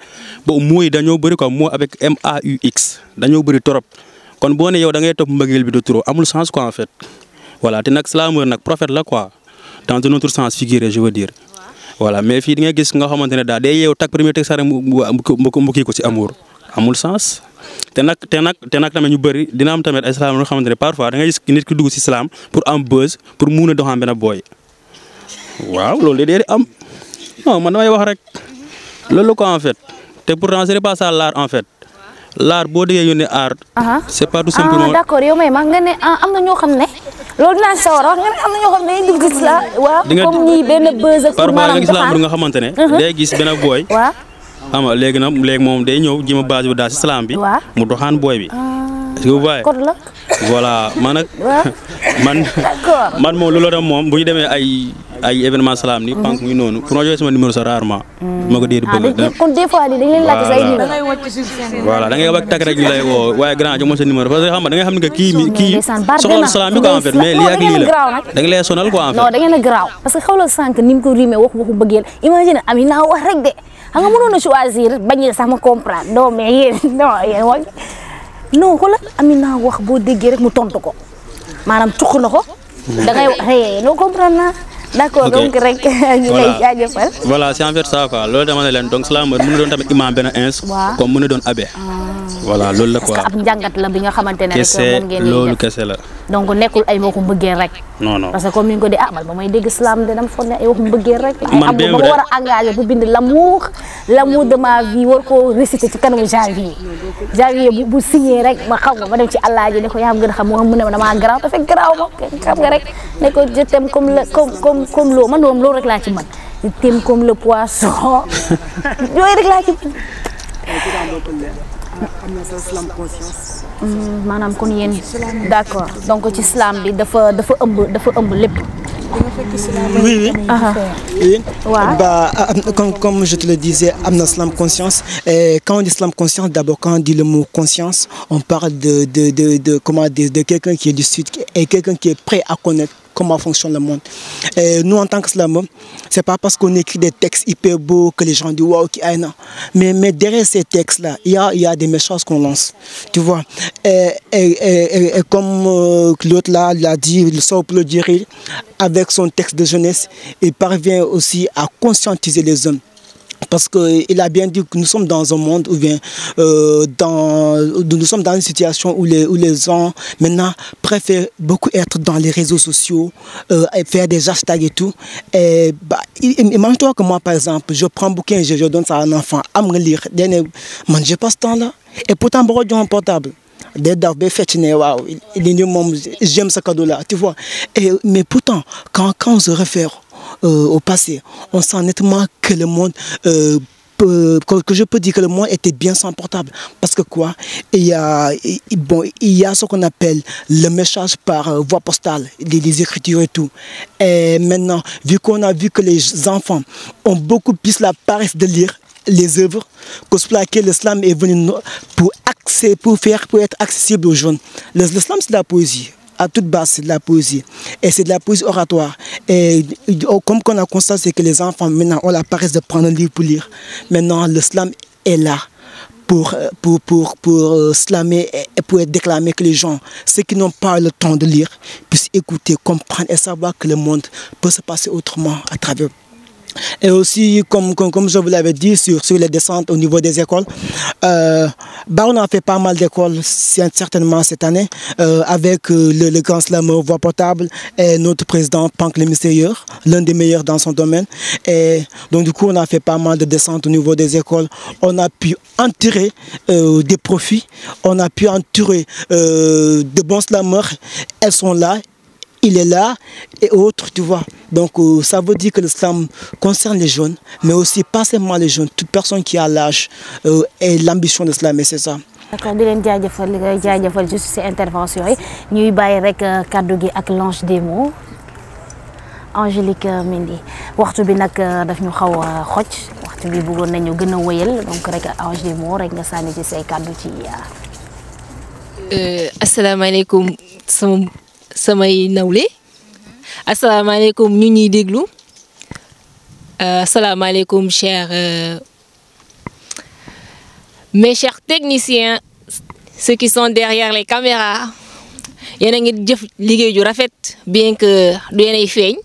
ba mooy dañoo bëri quoi moo avec MAUX dañoo bëri trop kon boo ne yow da ngay topp mbëggeel bi de trop amul sens quoi en fait voilà te nag slameur nag prophète la quoi dans un autre sens figuré je veux dire. voilà mais fii di nga gis nga xamante ne daal day yeew tak premier texte rek mu kii ko ci amour amul sens te nag tamit ñu bëri dina am tamit ay islam yoo xamante ne parfois da ngay gis nit ki dugg ci islam pour am buzz pour mun a doxam benn booy waaw loolu day am non man damay wax rek loolu ko en fait te pourtant c'est pas ça l'art en fait l'art boo déggee yónnee art. c'est pas tout simplement. d'accord yow may ma nga ne am na ñoo xam ne loolu dinaa si sawar wax nga ne am na ñoo xam ne dañuy dugg ci la waaw comme ñii benn buzz ak pour maanaam parfois nga xamante ne. day gis benn booy. waaw xam nga léegi moom day ñëw ji ma base bu daal si islam bi. mu doxaan booy bi. est-ce que vous voyez code la. voilà man nag. man moom loolu tam moom bu ñu demee ay événement salaam ni pank muy noonu pour ma joxe sama numéro sa rarement. ma ko dee bëgg. kon des fois dañ leen laaj say numéro. voilà da ngay wax tag rek ñu lay woo waaye grand jox ma sa numéro parce que xam nga da ngay xam ne que kii soxla salaam bi quoi en fait mais lii ak lii la da nga lay sonal quoi en fait. non da ngeen a garaaw parce que xawla sànq ni mu ko rimé waxu bëggeel imagine ami naa wax rek de xam nga mënoon a choisir bañ sax ma comprendre non mais yéen wax non xoolal Amina wax boo déggee rek mu tontu ko maanaam cuq na ko. da ngay wax loo comprendre naa. d'accord donc rek ñu lay jaajëfal. voilà c'est en fait ça quoi loolu dama ne leen donc slameur mën na doon tamit imam benn ins. comme mën na doon abbé. voilà loolu la quoi parce que ab njàngat la bi nga xamante ne rek moom ngeen loolu kese la. donc nekkul ay waxu mbëggeel rek. non parce que comme ni ñu ko dee man ba may dégg slam de dama foog ne ay waxu mbëggeel rek. man bien vrai ay am ba war a engagé bu bind l'amour de ma vie war koo réciter ci kanamu janvier bu signé rek ma xam nga ma dem ci àllaaji ne ko yaa gën a xam mu ne ma damaa garaaw te fekk garaaw ma xam nga rek ne ko je t'aime comme l'eau man loolu rek laa ci mën je t'aime comme le poisson yooyu rek laa ci mën. maanaam kon yéen d'accord donc ci slam bi dafa ëmb lépp. Oui. Comme je te le disais, amna slam conscience. Et quand on dit slam conscience, d'abord quand on dit le mot conscience, on parle de quelqu'un qui est du sud et quelqu'un qui est prêt à connaître comment fonctionne le monde. Et nous, en tant que slameurs, c'est pas parce qu'on écrit des textes hyper beaux que les gens disent waouh, qui a non. Mais derrière ces textes-là, il y a des messages qu'on lance, tu vois. Et comme l'autre là l'a dit, le sort pour le dire, avec son texte de jeunesse, il parvient aussi à conscientiser les hommes. Parce qu'il a bien dit que nous sommes dans un monde où nous sommes dans une situation où les gens maintenant préfèrent beaucoup être dans les réseaux sociaux, et faire des hashtags et tout. Et imagine-toi que moi, par exemple, je prends un bouquin, je donne ça à un enfant, à me lire. Je n'ai pas ce temps-là. Et pourtant, j'ai un portable. J'aime ce cadeau-là, tu vois. Mais pourtant, quand on se réfère au passé, on sent nettement que le monde, que je peux dire que le monde était bien sans portable. Parce que quoi, il y a ce qu'on appelle le message par voie postale, les écritures et tout. Et maintenant, vu qu'on a vu que les enfants ont beaucoup plus la paresse de lire les œuvres, que l'islam est venu pour être accessible aux jeunes. L'islam, c'est de la poésie. À toute base, c'est de la poésie. Et c'est de la poésie oratoire. Et comme qu'on a constaté, c'est que les enfants, maintenant, ont la paresse de prendre un livre pour lire. Maintenant, l'islam est là pour slammer et pour être déclamé, que les gens, ceux qui n'ont pas le temps de lire, puissent écouter, comprendre et savoir que le monde peut se passer autrement à travers. Et aussi, comme je vous l'avais dit, sur les descentes au niveau des écoles, on a fait pas mal d'écoles certainement cette année, avec le grand slameur Voix Portable et notre président Pank le Mystérieux, l'un des meilleurs dans son domaine. Et donc du coup, on a fait pas mal de descentes au niveau des écoles. On a pu en tirer des profits, on a pu en tirer de bons slameurs. Elles sont là. Il est là et autres, tu vois. Donc ça veut dire que l'islam concerne les jeunes, mais aussi pas seulement les jeunes, toute personne qui a l'âge et l'ambition de slammer, c'est ça. D'accord, di leen jaajëfal juste ces interventions yi ñuy bàyyi rek kaddu gi ak l'ange des mots Angélique Mendy waxtu bi nag daf ñu xaw a xoj waxtu bi bëggoon nañu gën a wëyal donc rek ange des mots rek nga sànni ci say kaddu ci. Asalaamaaleykum samay nawle asalaamaaleykum ñu ñuy déglu asalaamaaleykum mes chers techniciens, ceux qui sont derrière les caméras. Yéen a ngi jëf liggéey ju rafet bien que du yéenay feeñ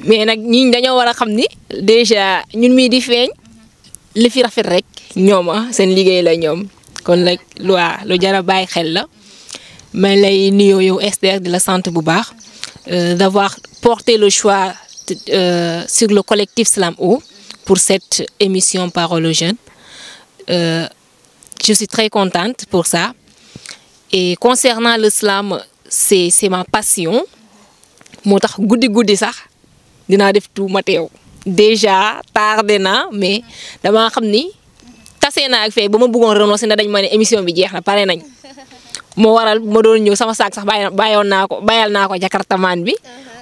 mais nag ñi dañoo war a xam ni déjà ñun mii di feeñ li fi rafet rek ñooma seen liggéey la ñoom kon nag lu jar a bàyyi xel la. Mais lay nuyo yow Esther de la santé bu baax d'avoir porté le choix sur le collectif Slam O pour cette émission Parole aux jeunes. Je suis très contente pour ça. Et concernant le slam, c'est ma passion. Motax goudi sax dina def tout ma teew. Déjà tardé na mais dama xamni tassé na ak fay bama bëggon renoncer na dañ ma né émission bi jeex na paré nañ. Mo waral ma doon ñëw sama saak sax bayal nako jakartaman bi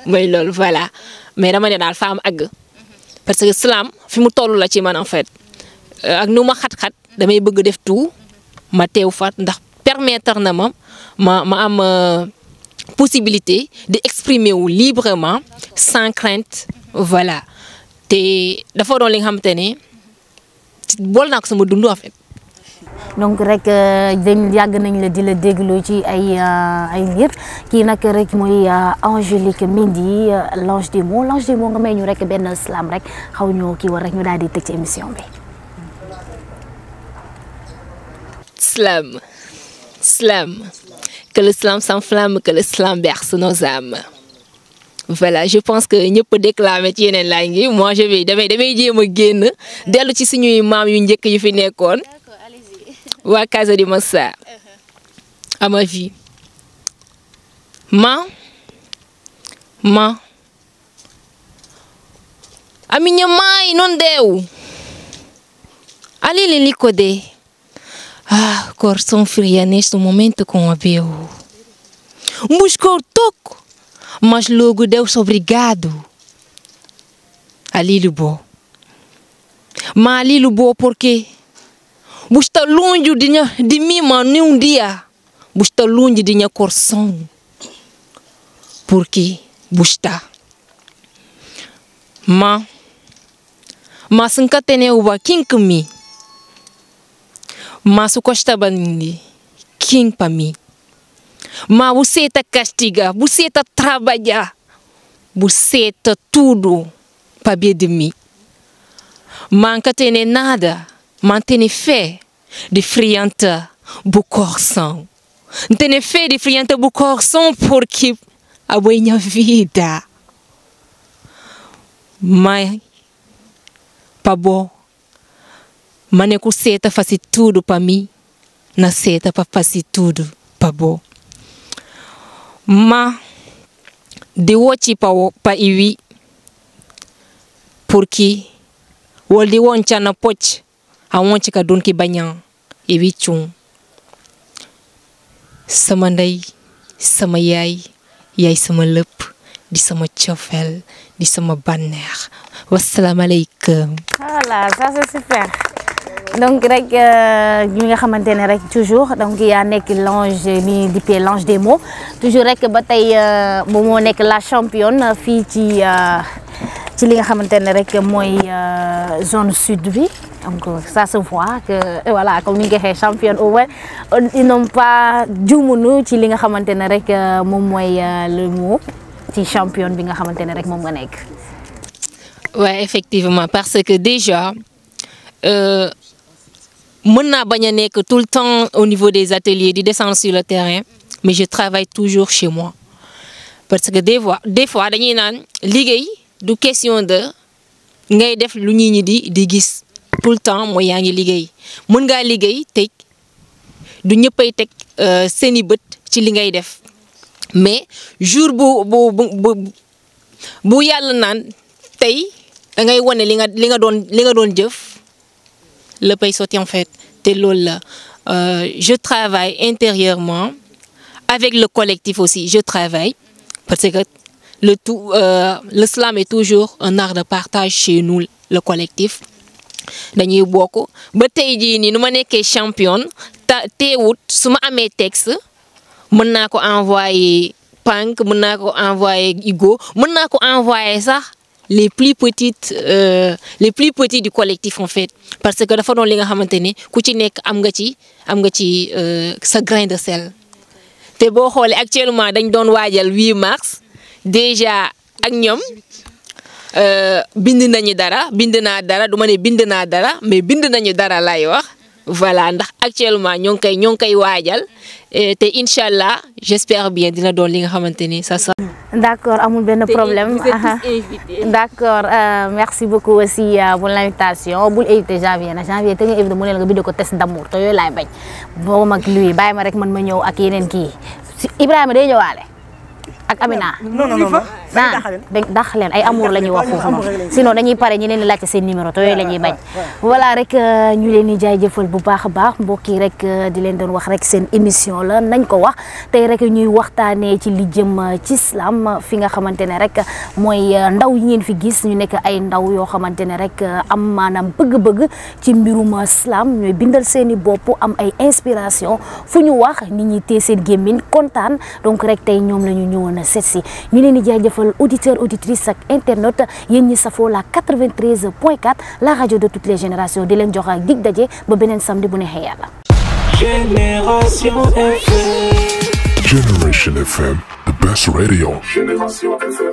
moy lool voilà mais dama né dal femme ag parce que slam fi mu tollu la ci man en fait ak numa xat-xat damay bëgg def tout ma teew fa ndax permettre na ma am possibilité d'exprimer librement sans crainte voilà té dafa doon li nga xamantene bol nak sama dundu en fait. Donc rek dañ yàgg nañ la di la déglu ci ay mbir kii nag rek mooy Angélique Mendy l'ange des mots nga may ñu rek benn slam rek xaw ñoo kii war rek ñu daal di tëj ci émission bi. Slam, que le slam s'enflamme, que le slam berce nos âmes. Voilà, je pense que ñëpp déclamer ci yeneen langue moi je vais damay jéem a génn dellu ci suñuy maam yu njëkk yu fi nekkoon. Wa Casa de Massa à ma vie. Ma aminha mãe non deu. Ali ele licode. Ah, coração fria neste momento com a Beu. Buscou toco, mas logo Deus obrigado. Ali lubo. Mas ali lubo porque busta longe de mim, mano, dia. Busta longe de minha coração. Porque busta. Mas nunca tem o quem que me. Mas o costa bandi, quem para mim. Mas você está castiga, você está trabalhar, você está tudo para bem de mim. mankatene nada, mantene fé de frianta bu coração. Ntene fé de frianta bu coração porque a minha vida. Mas, pabo, maneco seta faz tudo para mim, na seta para fazer tudo, pabo. Mas, de hoje para iwi, porque o de onde na poch, a onde que don que banham, iwi chung. Sama ndey, sama yaay sama lépp di sama cofeel di sama bànneex wasalaamaaleykum. Voilà, ça c'est super. Donc rek ñi nga xamante ne rek toujours donc yaa nekk l'ange mi dippee l'ange des mots toujours rek ba tey moom moo nekk la championne fii ci li nga xamante ne rek mooy zone sud bi. Donc ça se voit que voilà comme ni nga waxee championne au moins ils n'ont pas juumunu ci li nga xamante ne rek moom mooy le mot ci championne bi nga xamante ne rek moom nga nekk. Ouais, effectivement parce que déjà mën naa bañ a nekk tout le temps au niveau des ateliers di descendre sur le terrain mais je travaille toujours chez moi parce que des fois dañuy naan liggéey du question de ngay def lu ñi di gis. Tout le temps mooy yaa ngi liggéey mën ngaa liggéey tey du ñëppay teg seeni bët ci li ngay def mais jour bu yàlla naan tey da ngay wane li nga doon jëf léppay sotti en fait te loolu la je travaille intérieurement avec le collectif aussi je travaille parce que le slam est toujours un art de partage chez nous le collectif. dañuy bokk ba tey jii nii nu ma nekkee championne teewut su ma amee texte mën naa ko envoyer Pank mën naa ko envoyer Igo mën naa ko envoyer sax les plus petits du collectif en fait parce que dafa doon li nga xamante ne ku ci nekk am nga ci sa grain de sel te boo xoolee actuellement dañ doon waajal 8 mars déjà ak ñoom. bind nañu dara bind naa dara du ma ne bind naa dara mais bind nañu dara lay wax voilà ndax actuellement ñoo ngi koy waajal te incha allah j'espère bien dina doon li nga xamante ni ça. D'accord amul benn problème. D'accord merci beaucoup aussi pour l'invitation bul éviter janvier te nga éviter mu ne la nga bind ko test d'amour te yooyu laay bañ boo mag luy bàyyi ma rek man ma ñëw ak yeneen kii Ibrahima day ñëwaale. ak Amina non dax leen ay amour la ñuy wax foofu noonu sinon dañuy pare ñi leen di laajte seen numéro te yooyu la ñuy bañ voilà rek ñu leen di jaajëfal bu baax a baax mbokk yi rek di leen doon wax rek seen émission la nañ ko wax tey rek ñuy waxtaanee ci li jëm ci islam fi nga xamante ne rek mooy ndaw yi ngeen fi gis ñu nekk ay ndaw yoo xamante ne rek am maanaam bëgg-bëgg ci mbirum islam ñooy bindal seen i bopp am ay inspiration fu ñu wax nit ñi tee seen gémmiñ kontaan donc rek tey ñoom la ñu ñëwoon a seet si ñu leen di jaajëfal auditeur auditrice ak internaute yéen ñi safoo la 93.4 la radio de toutes les générations di leen jox ak dig daje ba beneen samedi bu neexee yàlla. Generation FM, the best radio. Génération FM.